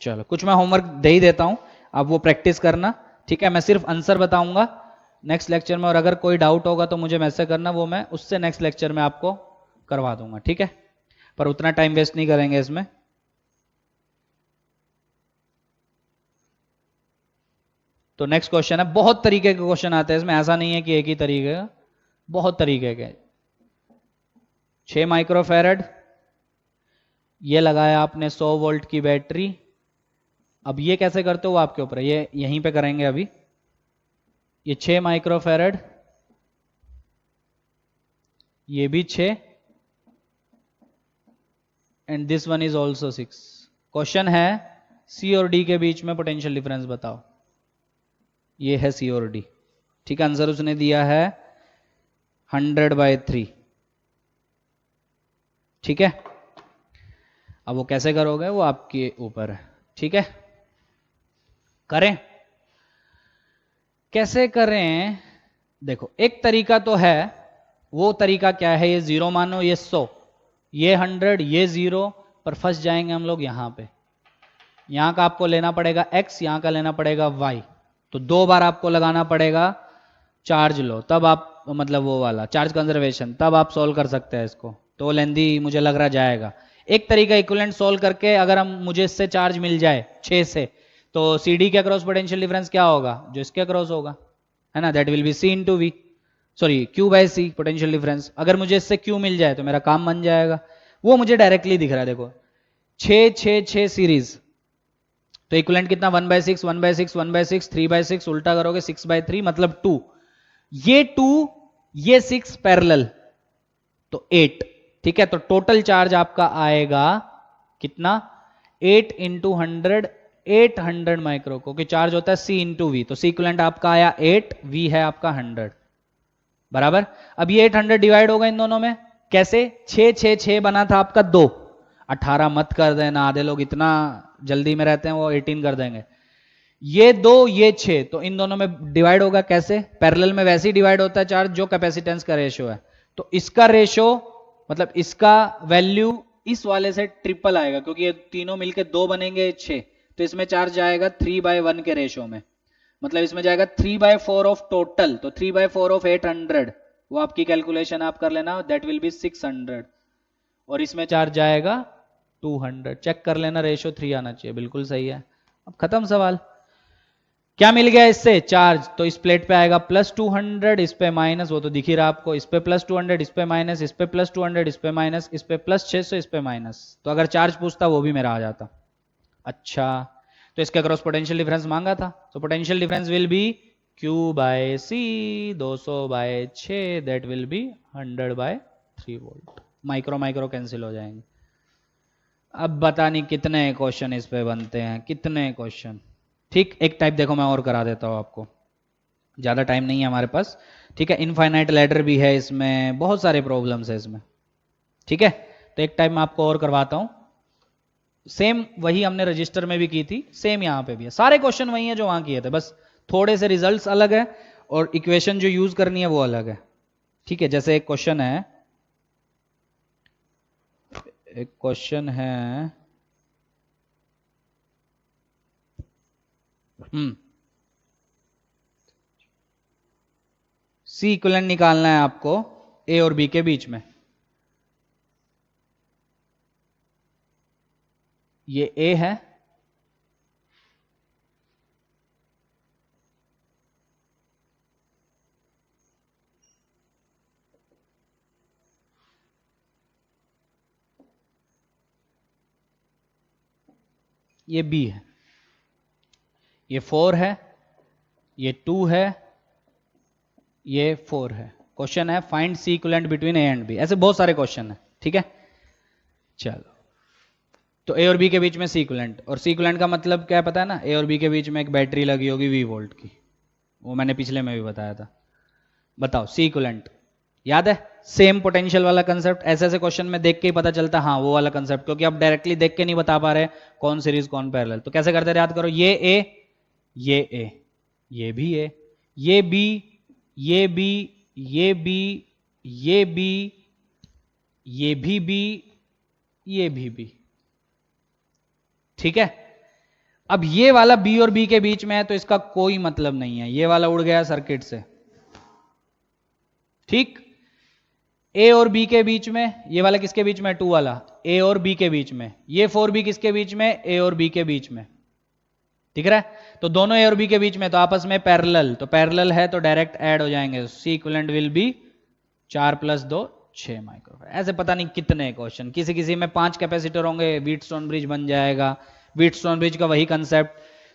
चलो कुछ मैं होमवर्क दे ही देता हूं, अब वो प्रैक्टिस करना। ठीक है, मैं सिर्फ आंसर बताऊंगा नेक्स्ट लेक्चर में, और अगर कोई डाउट होगा तो मुझे मैसेज करना, वो मैं उससे नेक्स्ट लेक्चर में आपको करवा दूंगा। ठीक है, पर उतना टाइम वेस्ट नहीं करेंगे इसमें। तो नेक्स्ट क्वेश्चन है, बहुत तरीके के क्वेश्चन आते हैं इसमें, ऐसा नहीं है कि एक ही तरीके का, बहुत तरीके के। 6 माइक्रोफेरेड, ये लगाया आपने 100 वोल्ट की बैटरी। अब ये कैसे करते हो आपके ऊपर है, ये यहीं पे करेंगे अभी। ये 6 माइक्रोफेरेड, ये भी 6, and this one is also 6। Question है सी और डी के बीच में पोटेंशियल डिफरेंस बताओ। ये है सी और डी। ठीक है, आंसर उसने दिया है 100/3। ठीक है, अब वो कैसे करोगे वो आपके ऊपर है। ठीक है, करें कैसे करें? देखो एक तरीका तो है, वो तरीका क्या है, ये जीरो मानो, ये 100, ये 100, ये जीरो, पर फंस जाएंगे हम लोग यहां पे। यहां का आपको लेना पड़ेगा x, यहां का लेना पड़ेगा y, तो 2 बार आपको लगाना पड़ेगा चार्ज लो, तब आप, मतलब वो वाला चार्ज कंजर्वेशन, तब आप सोल्व कर सकते हैं इसको, तो लेंदी मुझे लग रहा जाएगा। एक तरीका इक्विवेलेंट सोल्व करके, अगर हम, मुझे इससे चार्ज मिल जाए 6 से, तो सी डी के अक्रॉस पोटेंशियल डिफरेंस क्या होगा? जो इसके अक्रॉस होगा, है ना, that will be C into V, sorry Q by C potential difference. अगर मुझे इससे क्यू मिल जाए तो मेरा काम बन जाएगा, वो मुझे डायरेक्टली दिख रहा है। देखो 6 6 6 सीरीज, तो इक्विवेलेंट कितना? 1/6 1/6 1/6 3/6, उल्टा करोगे 6/3 मतलब 2, ये 2, ये 6 पैरेलल, तो 8। ठीक है, तो टोटल चार्ज आपका आएगा कितना? 8 इंटू 100, 800 माइक्रो, क्योंकि चार्ज होता है C इंटू वी, तो C इक्विवेलेंट आपका आया 8, V है आपका 100 बराबर। अब ये 800 डिवाइड होगा इन दोनों में, कैसे? 6 6 6 बना था आपका 2, 18 मत कर देना, आधे लोग इतना जल्दी में रहते हैं, वो 18 कर देंगे। ये 2 ये 6, तो इन दोनों में डिवाइड होगा कैसे? पैरेलल में वैसे ही डिवाइड होता है चार्ज जो कैपेसिटेंस का रेशियो है, तो इसका रेशियो, मतलब इसका वैल्यू इस वाले से ट्रिपल आएगा, क्योंकि ये तीनों मिलके 2 बनेंगे 6, तो इसमें चार्ज जाएगा 3/1 के रेशियो में, मतलब इसमें जाएगा 3/4 ऑफ टोटल, तो 3/4 ऑफ 800, वो आपकी कैलकुलेशन आप कर लेना, दैट विल बी 600, और इसमें चार्ज जाएगा 200। चेक कर लेना, रेशियो 3 आना चाहिए, बिल्कुल सही है। अब खत्म सवाल। क्या मिल गया इससे? चार्ज, तो इस प्लेट पे आएगा +200, इस पे माइनस, वो तो दिख ही रहा आपको, इस पे +200, इस पे माइनस, इस पे +200, इस पे माइनस, इस पे +600, इस पे माइनस, तो अगर चार्ज पूछता वो भी मेरा आ जाता। अच्छा, तो इसके अक्रॉस पोटेंशियल डिफरेंस मांगा था, तो potential difference will B Q/C 200/6, that will B 100/3 volt. Micro micro cancel हो जाएंगे। अब बता नहीं कितने क्वेश्चन इस पे बनते हैं, कितने क्वेश्चन। ठीक, एक टाइप देखो मैं और करा देता हूँ आपको, ज़्यादा टाइम नहीं है हमारे पास। ठीक है, इनफाइनाइट लैडर भी है इसमें, बहुत सारे प्रॉब्लम्स है इसमें। ठीक है, तो एक टाइप मैं आपको और करवाता हूँ, सेम वही हमने रजिस्टर में भी की थी, सेम यहाँ पे भी है, सारे क्वेश्चन वही है जो वहाँ किए थे, बस थोड़े से रिजल्ट्स अलग है और इक्वेशन जो यूज करनी है वो अलग है। ठीक है, जैसे एक क्वेश्चन है, सी इक्विवेलेंट निकालना है आपको ए और बी के बीच में। ये ए है, ये बी है, ये 4 है, ये 2 है, ये 4 है। क्वेश्चन है find C equivalent between A and B. ऐसे बहुत सारे क्वेश्चन है, ठीक है। चलो, तो ए और बी के बीच में सी इक्विवेलेंट, और सी इक्विवेलेंट का मतलब क्या है पता है ना, ए और बी के बीच में एक बैटरी लगी होगी V वोल्ट की, वो मैंने पिछले में भी बताया था। बताओ सी इक्विवेलेंट याद है? सेम पोटेंशियल वाला कंसेप्ट। ऐसे ऐसे क्वेश्चन में देख के ही पता चलता हाँ वो वाला कंसेप्ट, क्योंकि आप डायरेक्टली देख के नहीं बता पा रहे कौन सीरीज कौन पैरेलल। तो कैसे करते हैं, याद करो, ये ए, ये ए, ये भी ए, ये बी, ये बी, ये बी, ये बी, ये भी बी, ये भी बी, ठीक है। अब ये वाला बी और बी के बीच में है तो इसका कोई मतलब नहीं है, ये वाला उड़ गया सर्किट से, ठीक। ए और बी के बीच में, ये वाला किसके बीच में, 2 वाला, ए और बी के बीच में। ये 4b किसके बीच में, ए और बी के बीच में, दिख रहा है? तो दोनों ए और बी के बीच में, तो आपस में पैरेलल, तो पैरेलल है तो डायरेक्ट ऐड हो जाएंगे। C equivalent will be 4 + 2 6 microfarad. ऐसे पता नहीं कितने क्वेश्चन, किसी किसी में 5 कैपेसिटर होंगे, व्हीटस्टोन ब्रिज बन जाएगा। व्हीटस्टोन ब्रिज का वही कंसेप्ट,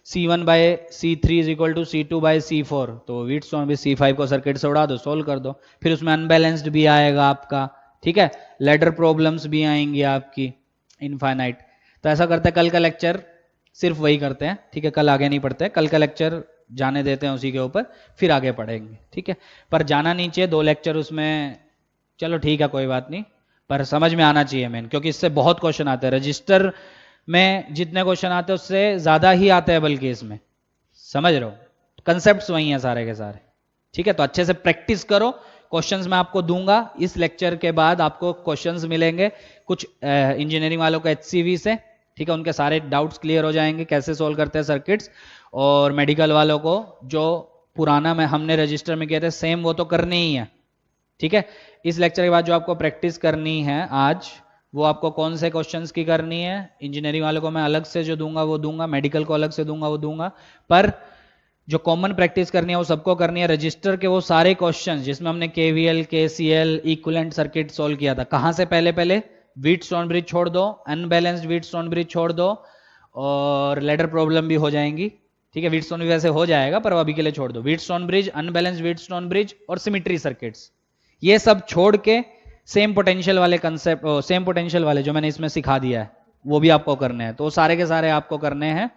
C1/C3 = C2/C4, तो व्हीटस्टोन ब्रिज C5 को सर्किट से उड़ा दो, सोल्व कर दो। फिर उसमें अनबैलेंस्ड भी आएगा आपका, ठीक है, लैडर प्रॉब्लम्स भी आएंगी आपकी, इनफाइनाइट। तो ऐसा करते हैं, कल का लेक्चर सिर्फ वही करते हैं, ठीक है, कल आगे नहीं पढ़ते, कल का लेक्चर जाने देते हैं उसी के ऊपर, फिर आगे पढ़ेंगे, ठीक है। पर जाना नहीं चाहिए 2 लेक्चर उसमें, चलो ठीक है कोई बात नहीं, पर समझ में आना चाहिए मेन, क्योंकि इससे बहुत क्वेश्चन आते हैं। रजिस्टर में जितने क्वेश्चन आते हैं उससे ज्यादा ही आते हैं बल्कि इसमें, समझ रहे हो, कंसेप्ट्स वही हैं सारे के सारे, ठीक है। तो अच्छे से प्रैक्टिस करो, क्वेश्चंस मैं आपको दूंगा इस लेक्चर के बाद, आपको क्वेश्चंस मिलेंगे कुछ इंजीनियरिंग वालों को HCV से, ठीक है, उनके सारे डाउट्स क्लियर हो जाएंगे कैसे सोल्व करते हैं सर्किट्स। और मेडिकल वालों को जो पुराना में हमने रजिस्टर में किए थे सेम वो तो करने ही है, ठीक है। इस लेक्चर के बाद जो आपको प्रैक्टिस करनी है आज, वो आपको कौन से क्वेश्चंस की करनी है, इंजीनियरिंग वालों को मैं अलग से जो दूंगा वो दूंगा, मेडिकल को अलग से दूंगा वो दूंगा, पर जो कॉमन प्रैक्टिस करनी है वो सबको करनी है। रजिस्टर के वो सारे क्वेश्चन जिसमें हमने KVL, KCL, equivalent circuit solve किया था, कहां से, पहले व्हीटस्टोन ब्रिज छोड़ दो, अनबैलेंस्ड व्हीटस्टोन ब्रिज छोड़ दो, और लैडर प्रॉब्लम भी हो जाएंगी, ठीक है। व्हीटस्टोन भी वैसे हो जाएगा पर अभी के लिए छोड़ दो। Wheatstone bridge, unbalanced Wheatstone bridge और सिमेट्री सर्किट्स, ये सब छोड़ के सेम पोटेंशियल वाले कंसेप्ट, सेम पोटेंशियल वाले जो मैंने इसमें सिखा दिया है वो भी आपको करने हैं। तो सारे के सारे आपको करने हैं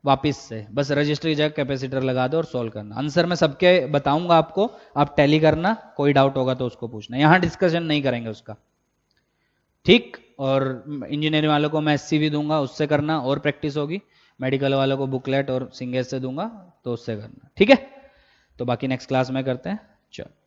वापिस से, बस रजिस्टर की जगह कैपेसिटर लगा दो और सोल्व करना। आंसर मैं सबके बताऊंगा आपको, आप टैली करना, कोई डाउट होगा तो उसको पूछना, यहां डिस्कशन नहीं करेंगे उसका, ठीक। और इंजीनियरिंग वालों को मैं SCV दूंगा, उससे करना और प्रैक्टिस होगी। मेडिकल वालों को बुकलेट और सिंगेज से दूंगा, तो उससे करना, ठीक है। तो बाकी नेक्स्ट क्लास में करते हैं, चलो।